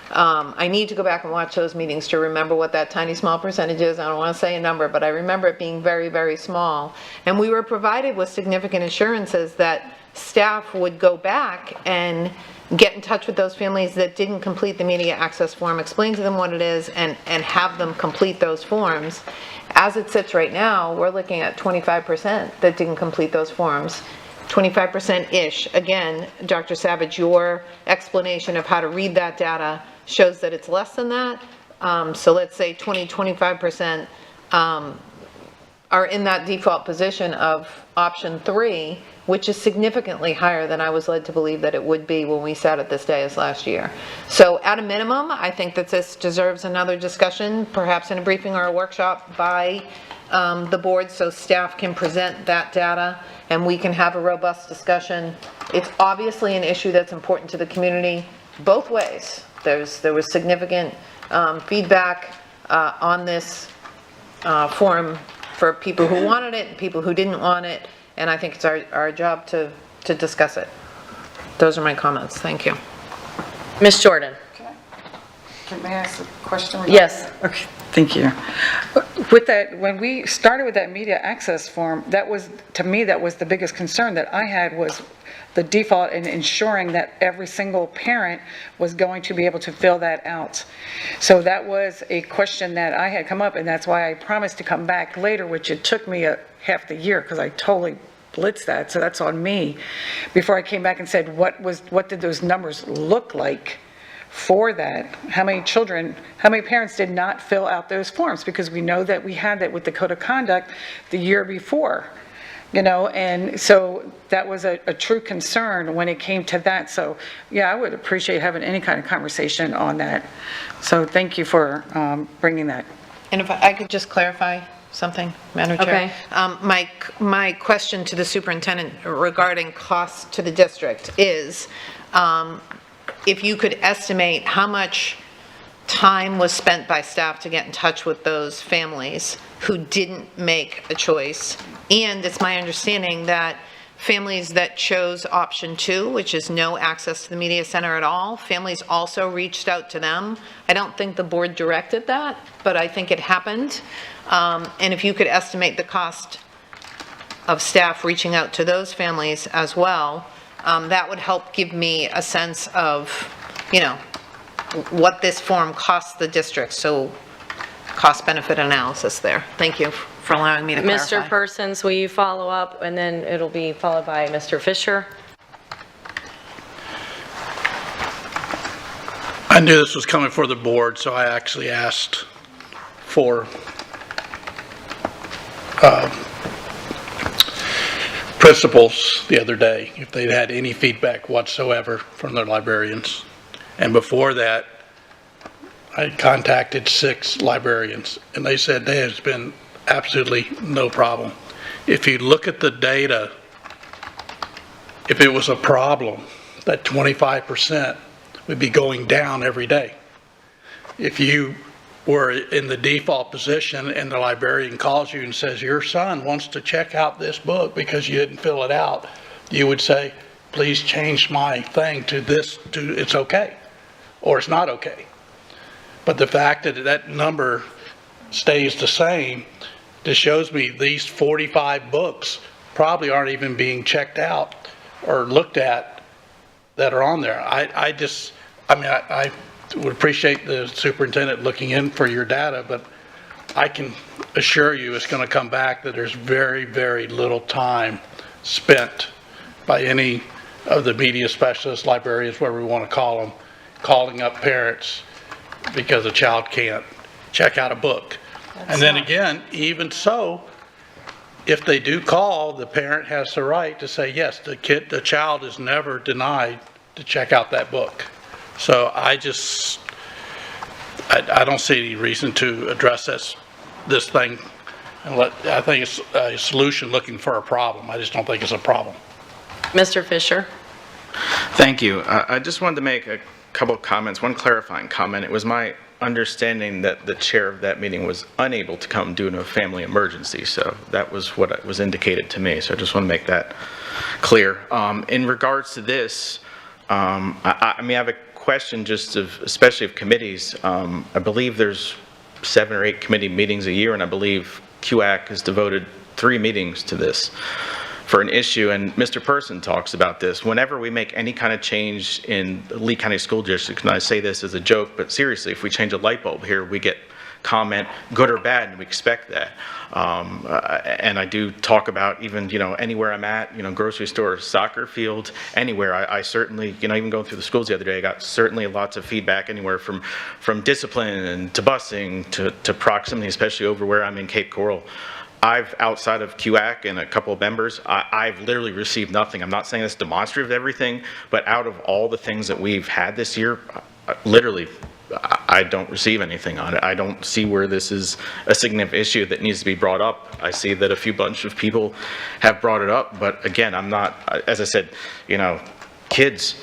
I need to go back and watch those meetings to remember what that tiny small percentage is. I don't want to say a number, but I remember it being very, very small. And we were provided with significant assurances that staff would go back and get in touch with those families that didn't complete the media access form, explain to them what it is, and have them complete those forms. As it sits right now, we're looking at 25% that didn't complete those forms. 25%-ish. Again, Dr. Savage, your explanation of how to read that data shows that it's less than that. So let's say 25% are in that default position of option 3, which is significantly higher than I was led to believe that it would be when we sat at this dais last year. So at a minimum, I think that this deserves another discussion, perhaps in a briefing or a workshop by the board so staff can present that data and we can have a robust discussion. It's obviously an issue that's important to the community both ways. There was significant feedback on this forum for people who wanted it and people who didn't want it, and I think it's our job to discuss it. Those are my comments. Thank you. Ms. Jordan. Can I ask a question? Yes. Okay, thank you. With that, when we started with that media access form, that was, to me, that was the biggest concern that I had was the default in ensuring that every single parent was going to be able to fill that out. So that was a question that I had come up, and that's why I promised to come back later, which it took me half the year because I totally blitzed that, so that's on me. Before I came back and said, what did those numbers look like for that? How many children, how many parents did not fill out those forms? Because we know that we had that with the code of conduct the year before. You know, and so that was a true concern when it came to that. So, yeah, I would appreciate having any kind of conversation on that. So thank you for bringing that. And if I could just clarify something, Madam Chair. Okay. My question to the superintendent regarding costs to the district is, if you could estimate how much time was spent by staff to get in touch with those families who didn't make a choice. And it's my understanding that families that chose option 2, which is no access to the media center at all, families also reached out to them. I don't think the board directed that, but I think it happened. And if you could estimate the cost of staff reaching out to those families as well, that would help give me a sense of, you know, what this form costs the district. So cost-benefit analysis there. Thank you for allowing me to clarify. Mr. Persons, will you follow up, and then it'll be followed by Mr. Fisher? I knew this was coming for the board, so I actually asked for principals the other day if they'd had any feedback whatsoever from their librarians. And before that, I contacted 6 librarians, and they said there has been absolutely no problem. If you look at the data, if it was a problem, that 25% would be going down every day. If you were in the default position and the librarian calls you and says, your son wants to check out this book because you didn't fill it out, you would say, please change my thing to this, to it's okay, or it's not okay. But the fact that that number stays the same just shows me these 45 books probably aren't even being checked out or looked at that are on there. I would appreciate the superintendent looking in for your data, but I can assure you it's going to come back that there's very, very little time spent by any of the media specialists, librarians, whatever we want to call them, calling up parents because a child can't check out a book. And then again, even so, if they do call, the parent has the right to say, yes, the child is never denied to check out that book. So I don't see any reason to address this thing. I think it's a solution looking for a problem. I just don't think it's a problem. Mr. Fisher? Thank you. I just wanted to make a couple of comments, one clarifying comment. It was my understanding that the chair of that meeting was unable to come due to a family emergency, so that was what was indicated to me. So I just want to make that clear. In regards to this, I have a question just of, especially of committees. I believe there's 7 or 8 committee meetings a year, and I believe QAC has devoted 3 meetings to this for an issue, and Mr. Person talks about this. Whenever we make any kind of change in the Lee County School District, and I say this as a joke, but seriously, if we change a light bulb here, we get comment, good or bad, and we expect that. And I do talk about even, anywhere I'm at, grocery store, soccer field, anywhere, I certainly, even going through the schools the other day, I got certainly lots of feedback anywhere from discipline to busing to proximity, especially over where I'm in Cape Coral. Outside of QAC and a couple of members, I've literally received nothing. I'm not saying this demonstrative of everything, but out of all the things that we've had this year, literally, I don't receive anything on it. I don't see where this is a significant issue that needs to be brought up. I see that a bunch of people have brought it up, but again, I'm not, as I said, kids,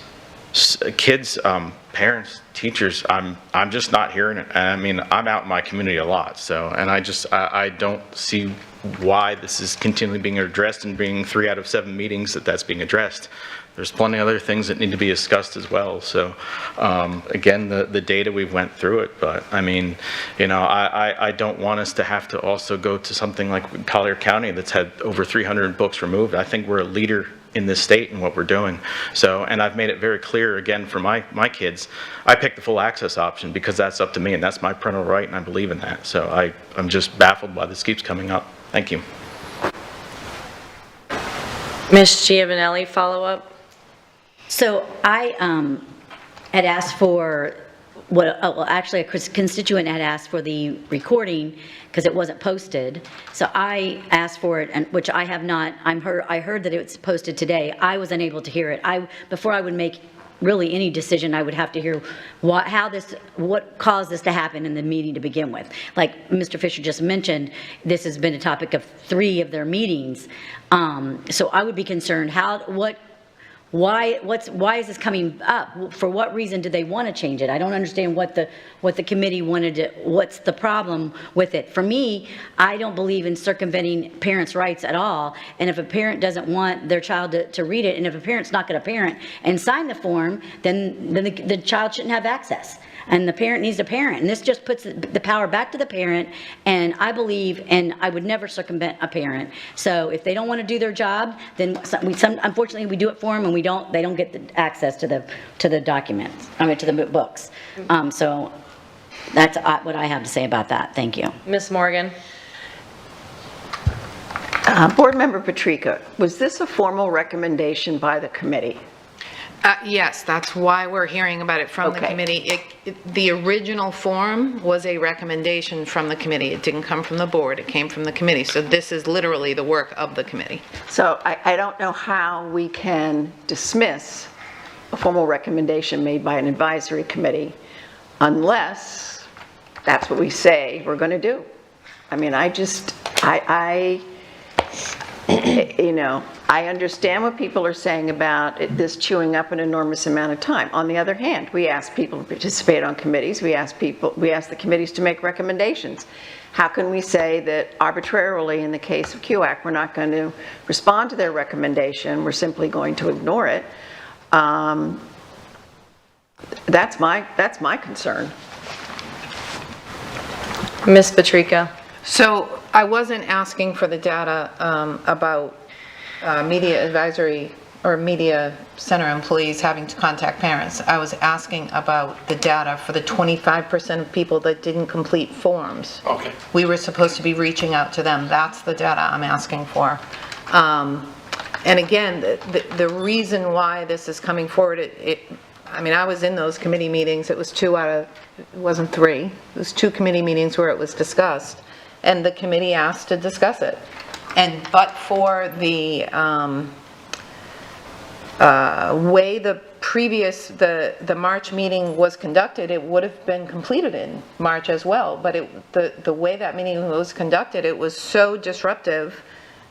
parents, teachers, I'm just not hearing it. I mean, I'm out in my community a lot, so, and I don't see why this is continually being addressed and being 3 out of 7 meetings that's being addressed. There's plenty of other things that need to be discussed as well. So, again, the data, we've went through it, but I mean, I don't want us to have to also go to something like Collier County that's had over 300 books removed. I think we're a leader in this state in what we're doing. So, and I've made it very clear, again, for my kids, I picked the full access option because that's up to me and that's my parental right, and I believe in that. So I'm just baffled why this keeps coming up. Thank you. Ms. Giovanelli, follow-up? So I had asked for, actually a constituent had asked for the recording because it wasn't posted. So I asked for it, and which I have not. I heard that it was posted today. I was unable to hear it. Before I would make really any decision, I would have to hear what caused this to happen in the meeting to begin with. Like Mr. Fisher just mentioned, this has been a topic of 3 of their meetings. So I would be concerned, why is this coming up? For what reason do they want to change it? I don't understand what the committee wanted to, what's the problem with it? For me, I don't believe in circumventing parents' rights at all. And if a parent doesn't want their child to read it, and if a parent's not going to parent and sign the form, then the child shouldn't have access. And the parent needs to parent. And this just puts the power back to the parent. And I believe, and I would never circumvent a parent. So if they don't want to do their job, then unfortunately we do it for them, and they don't get the access to the documents, to the books. So that's what I have to say about that. Thank you. Ms. Morgan? Board Member Patrica, was this a formal recommendation by the committee? Yes, that's why we're hearing about it from the committee. The original form was a recommendation from the committee. It didn't come from the board, it came from the committee. So this is literally the work of the committee. So I don't know how we can dismiss a formal recommendation made by an advisory committee unless that's what we say we're going to do. I mean, I understand what people are saying about this chewing up an enormous amount of time. On the other hand, we ask people to participate on committees. We ask the committees to make recommendations. How can we say that arbitrarily, in the case of QAC, we're not going to respond to their recommendation? We're simply going to ignore it. That's my concern. Ms. Patrica? So I wasn't asking for the data about media advisory or media center employees having to contact parents. I was asking about the data for the 25% of people that didn't complete forms. Okay. We were supposed to be reaching out to them. That's the data I'm asking for. And again, the reason why this is coming forward, I was in those committee meetings. It was it wasn't 3. It was 2 committee meetings where it was discussed. And the committee asked to discuss it. But for the way the March meeting was conducted, it would have been completed in March as well. But the way that meeting was conducted, it was so disruptive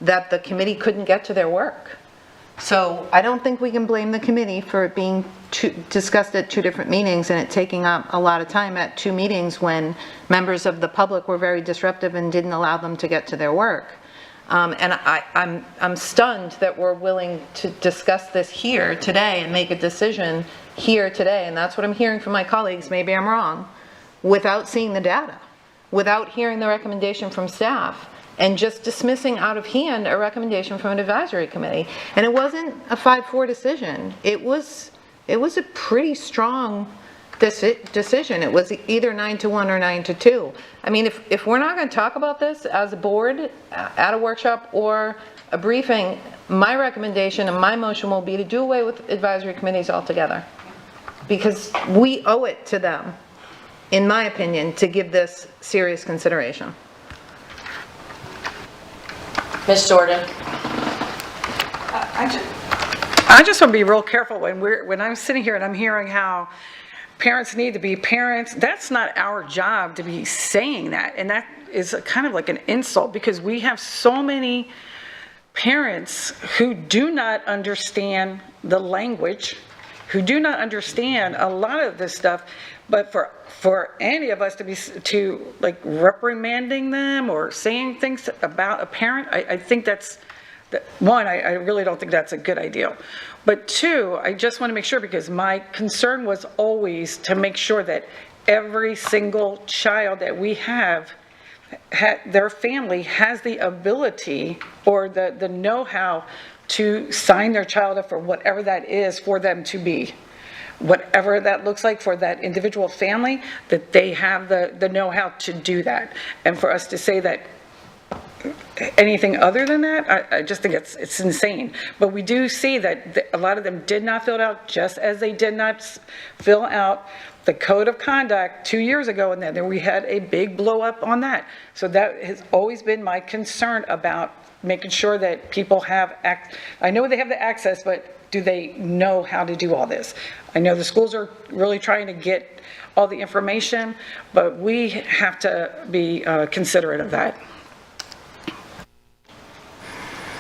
that the committee couldn't get to their work. So I don't think we can blame the committee for it being discussed at 2 different meetings and it taking up a lot of time at 2 meetings when members of the public were very disruptive and didn't allow them to get to their work. And I'm stunned that we're willing to discuss this here today and make a decision here today. And that's what I'm hearing from my colleagues, maybe I'm wrong, without seeing the data, without hearing the recommendation from staff, and just dismissing out of hand a recommendation from an advisory committee. And it wasn't a 5-4 decision. It was a pretty strong decision. It was either 9-1 or 9-2. I mean, if we're not going to talk about this as a board at a workshop or a briefing, my recommendation and my motion will be to do away with advisory committees altogether. Because we owe it to them, in my opinion, to give this serious consideration. Ms. Jordan? I just want to be real careful when I'm sitting here and I'm hearing how parents need to be parents. That's not our job to be saying that. And that is kind of like an insult because we have so many parents who do not understand the language, who do not understand a lot of this stuff. But for any of us to like reprimanding them or saying things about a parent, I think that's, one, I really don't think that's a good idea. But 2, I just want to make sure, because my concern was always to make sure that every single child that we have, their family has the ability or the know-how to sign their child up for whatever that is for them to be. Whatever that looks like for that individual family, that they have the know-how to do that. And for us to say that anything other than that, I just think it's insane. But we do see that a lot of them did not fill it out, just as they did not fill out the code of conduct 2 years ago, and then we had a big blow up on that. So that has always been my concern about making sure that people have I know they have the access, but do they know how to do all this? I know the schools are really trying to get all the information, but we have to be considerate of that.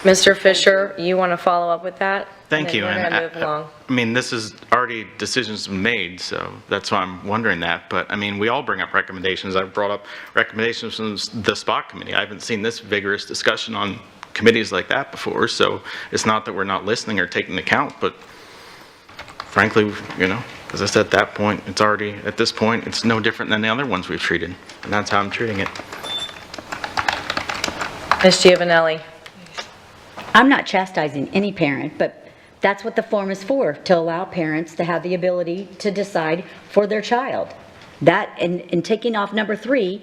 Mr. Fisher, you want to follow up with that? Thank you. And then we're And going to move along. I mean, this is already decisions made, so that's why I'm wondering that. But I mean, we all bring up recommendations. I've brought up recommendations from the SPOT committee. I haven't seen this vigorous discussion on committees like that before. So it's not that we're not listening or taking account, but frankly, you know, as I said, at that point, it's already, at this point, it's no different than the other ones we've treated. And that's how I'm treating it. Ms. Giovanelli. I'm not chastising any parent, but that's what the form is for, to allow parents to have the ability to decide for their child. That, and taking off number 3,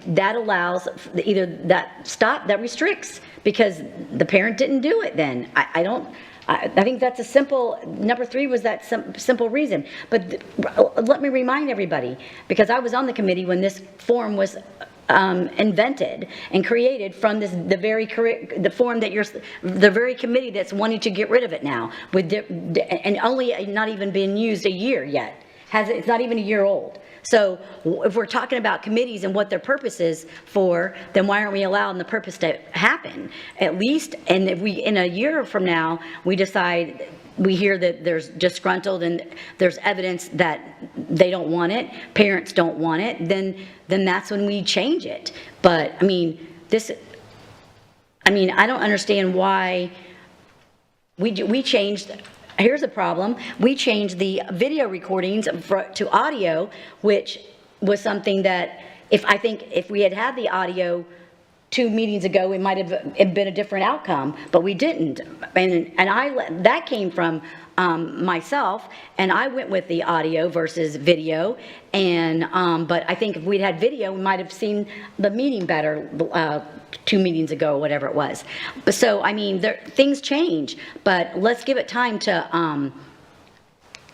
that allows either that restricts, because the parent didn't do it then. I think that's a simple, number 3 was that simple reason. But let me remind everybody, because I was on the committee when this form was invented and created from the very committee that's wanting to get rid of it now, and only not even been used a year yet. It's not even a year old. So if we're talking about committees and what their purpose is for, then why aren't we allowing the purpose to happen? At least, and if we, in a year from now, we decide, we hear that there's disgruntled and there's evidence that they don't want it, parents don't want it, then that's when we change it. But, I mean, I don't understand why we changed. Here's a problem. We changed the video recordings to audio, which was something that I think if we had the audio 2 meetings ago, it might have been a different outcome, but we didn't. And that came from myself, and I went with the audio versus video. And but I think if we'd had video, we might have seen the meeting better 2 meetings ago, or whatever it was. But so, I mean, things change, but let's give it time to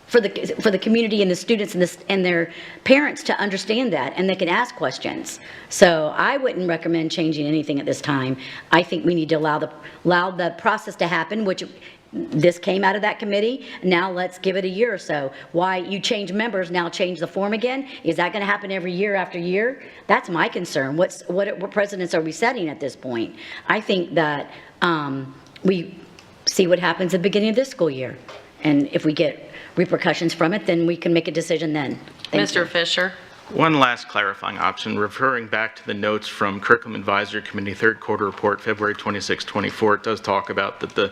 for the community and the students and their parents to understand that, and they can ask questions. So I wouldn't recommend changing anything at this time. I think we need to allow the process to happen, which this came out of that committee. Now let's give it a year or so. Why you change members, now change the form again? Is that going to happen every year after year? That's my concern. What precedents are we setting at this point? I think that we see what happens at the beginning of this school year, and if we get repercussions from it, then we can make a decision then. Mr. Fisher. One last clarifying option, referring back to the notes from Curriculum Advisory Committee third quarter report, February 26, 24, it does talk about that the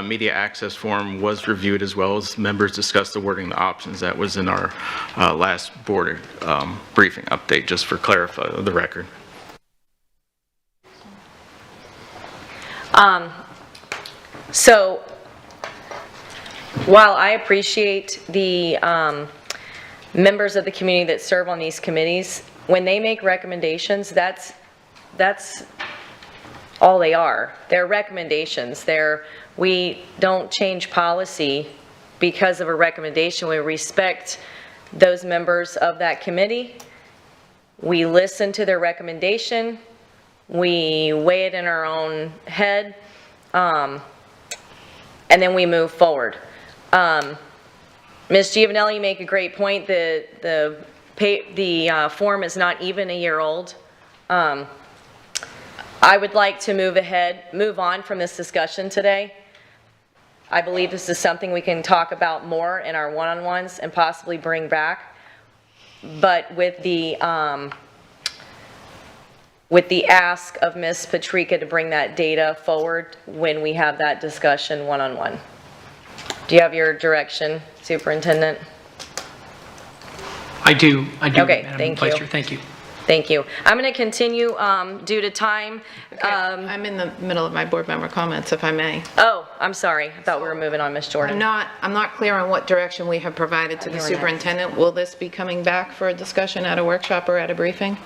media access form was reviewed, as well as members discussed the wording of the options. That was in our last board briefing update, just for clarify the record. So while I appreciate the members of the community that serve on these committees, when they make recommendations, that's all they are. They're recommendations. We don't change policy because of a recommendation. We respect those members of that committee. We listen to their recommendation. We weigh it in our own head, and then we move forward. Ms. Giovanelli, you make a great point. The form is not even a year old. I would like to move on from this discussion today. I believe this is something we can talk about more in our one-on-ones and possibly bring back. But with the ask of Ms. Patrica to bring that data forward when we have that discussion one-on-one. Do you have your direction, Superintendent? I do. Okay, Madam thank Vice you. Chair. Thank you. Thank you. I'm going to continue due to time. I'm in the middle of my board member comments, if I may. Oh, I'm sorry. I thought we were moving on, Ms. Jordan. I'm not clear on what direction we have provided to the You're next. superintendent. Will this be coming back for a discussion at a workshop or at a briefing?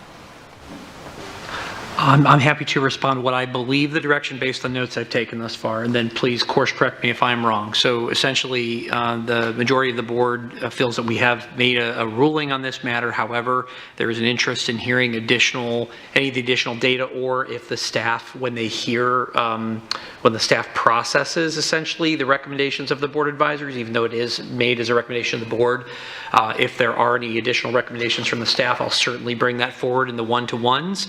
I'm happy to respond what I believe the direction based on notes I've taken thus far, and then please course correct me if I'm wrong. So essentially, the majority of the board feels that we have made a ruling on this matter. However, there is an interest in hearing any of the additional data, or if the staff, when they hear, when the staff processes essentially the recommendations of the board advisors, even though it is made as a recommendation of the board, If there are any additional recommendations from the staff, I'll certainly bring that forward in the one-to-ones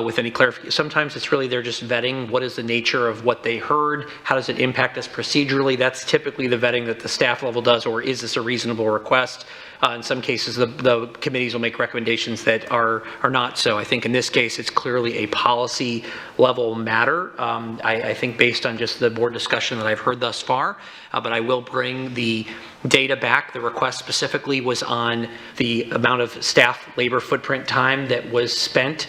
with any clarification. Sometimes it's really they're just vetting what is the nature of what they heard, how does it impact us procedurally. That's typically the vetting that the staff level does, or is this a reasonable request? In some cases, the committees will make recommendations that are not so. I think in this case, it's clearly a policy level matter. I think based on just the board discussion that I've heard thus far, but I will bring the data back. The request specifically was on the amount of staff labor footprint time that was spent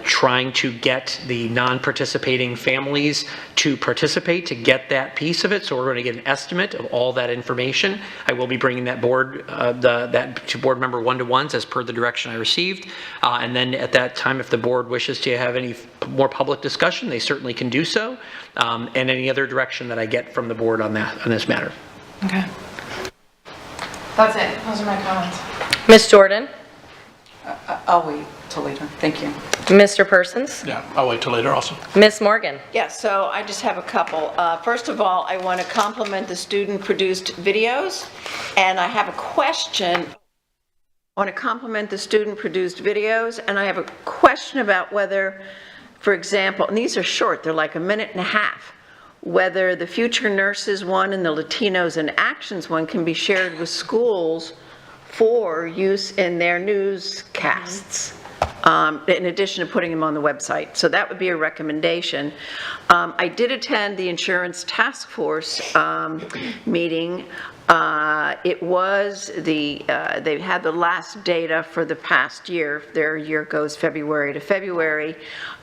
trying to get the non-participating families to participate, to get that piece of it. So we're going to get an estimate of all that information. I will be bringing that board, that to board member one-to-ones as per the direction I received. And then at that time, if the board wishes to have any more public discussion, they certainly can do so. And any other direction that I get from the board on that, on this matter. Okay. That's it. Those are my comments. Ms. Jordan? I'll wait till later. Thank you. Mr. Persons? Yeah, I'll wait till later also. Ms. Morgan? Yeah, so I just have a couple. First of all, I want to compliment the student-produced videos, and I have a question. I want to compliment the student-produced videos, and I have a question about whether, for example, and these are short, they're like a minute and a half, whether the Future Nurses one and the Latinos in Actions one can be shared with schools for use in their newscasts, in addition to putting them on the website. So that would be a recommendation. I did attend the Insurance Task Force meeting. It was they had the last data for the past year. Their year goes February to February.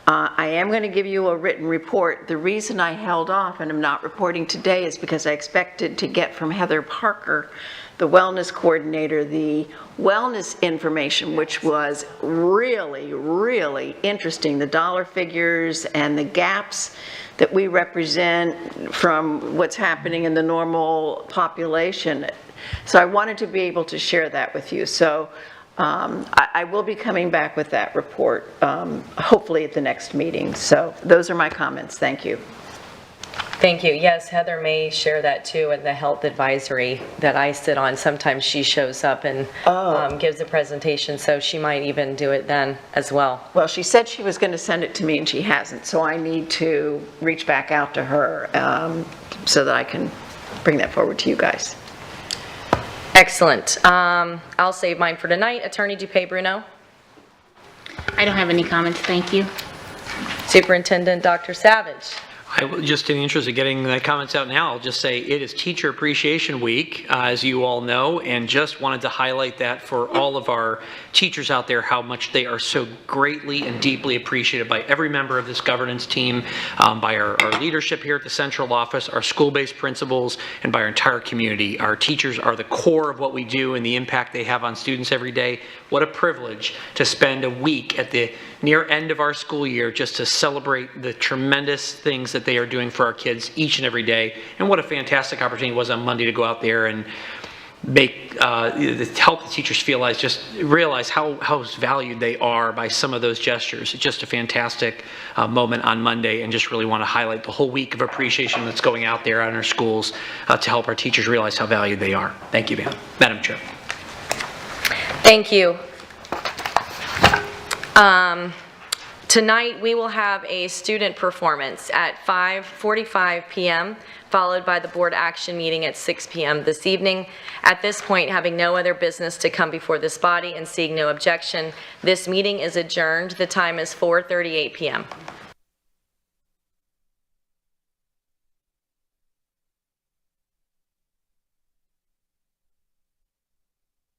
I am going to give you a written report. The reason I held off and I'm not reporting today is because I expected to get from Heather Parker, the wellness coordinator, the wellness information, which was really, really interesting. The dollar figures and the gaps that we represent from what's happening in the normal population. So I wanted to be able to share that with you. So I will be coming back with that report, hopefully at the next meeting. So those are my comments. Thank you. Thank you. Yes, Heather may share that too in the health advisory that I sit on. Sometimes she shows up and gives a presentation, so she might even do it then as well. Well, she said she was going to send it to me and she hasn't, so I need to reach back out to her so that I can bring that forward to you guys. Excellent. I'll save mine for tonight. Attorney Dupay-Bruno? I don't have any comments, thank you. Superintendent Dr. Savage? I will, just in the interest of getting the comments out now, I'll just say it is Teacher Appreciation Week, as you all know, and just wanted to highlight that for all of our teachers out there, how much they are so greatly and deeply appreciated by every member of this governance team, by our leadership here at the central office, our school-based principals, and by our entire community. Our teachers are the core of what we do and the impact they have on students every day. What a privilege to spend a week at the near end of our school year just to celebrate the tremendous things that they are doing for our kids each and every day. And what a fantastic opportunity it was on Monday to go out there and make help the teachers realize how valued they are by some of those gestures. It's just a fantastic moment on Monday, and just really want to highlight the whole week of appreciation that's going out there in our schools to help our teachers realize how valued they are. Thank you, Madam Chair. Thank you. Tonight we will have a student performance at 5:45 p.m. followed by the board action meeting at 6 p.m. this evening. At this point, having no other business to come before this body and seeing no objection, this meeting is adjourned. The time is 4:38 p.m.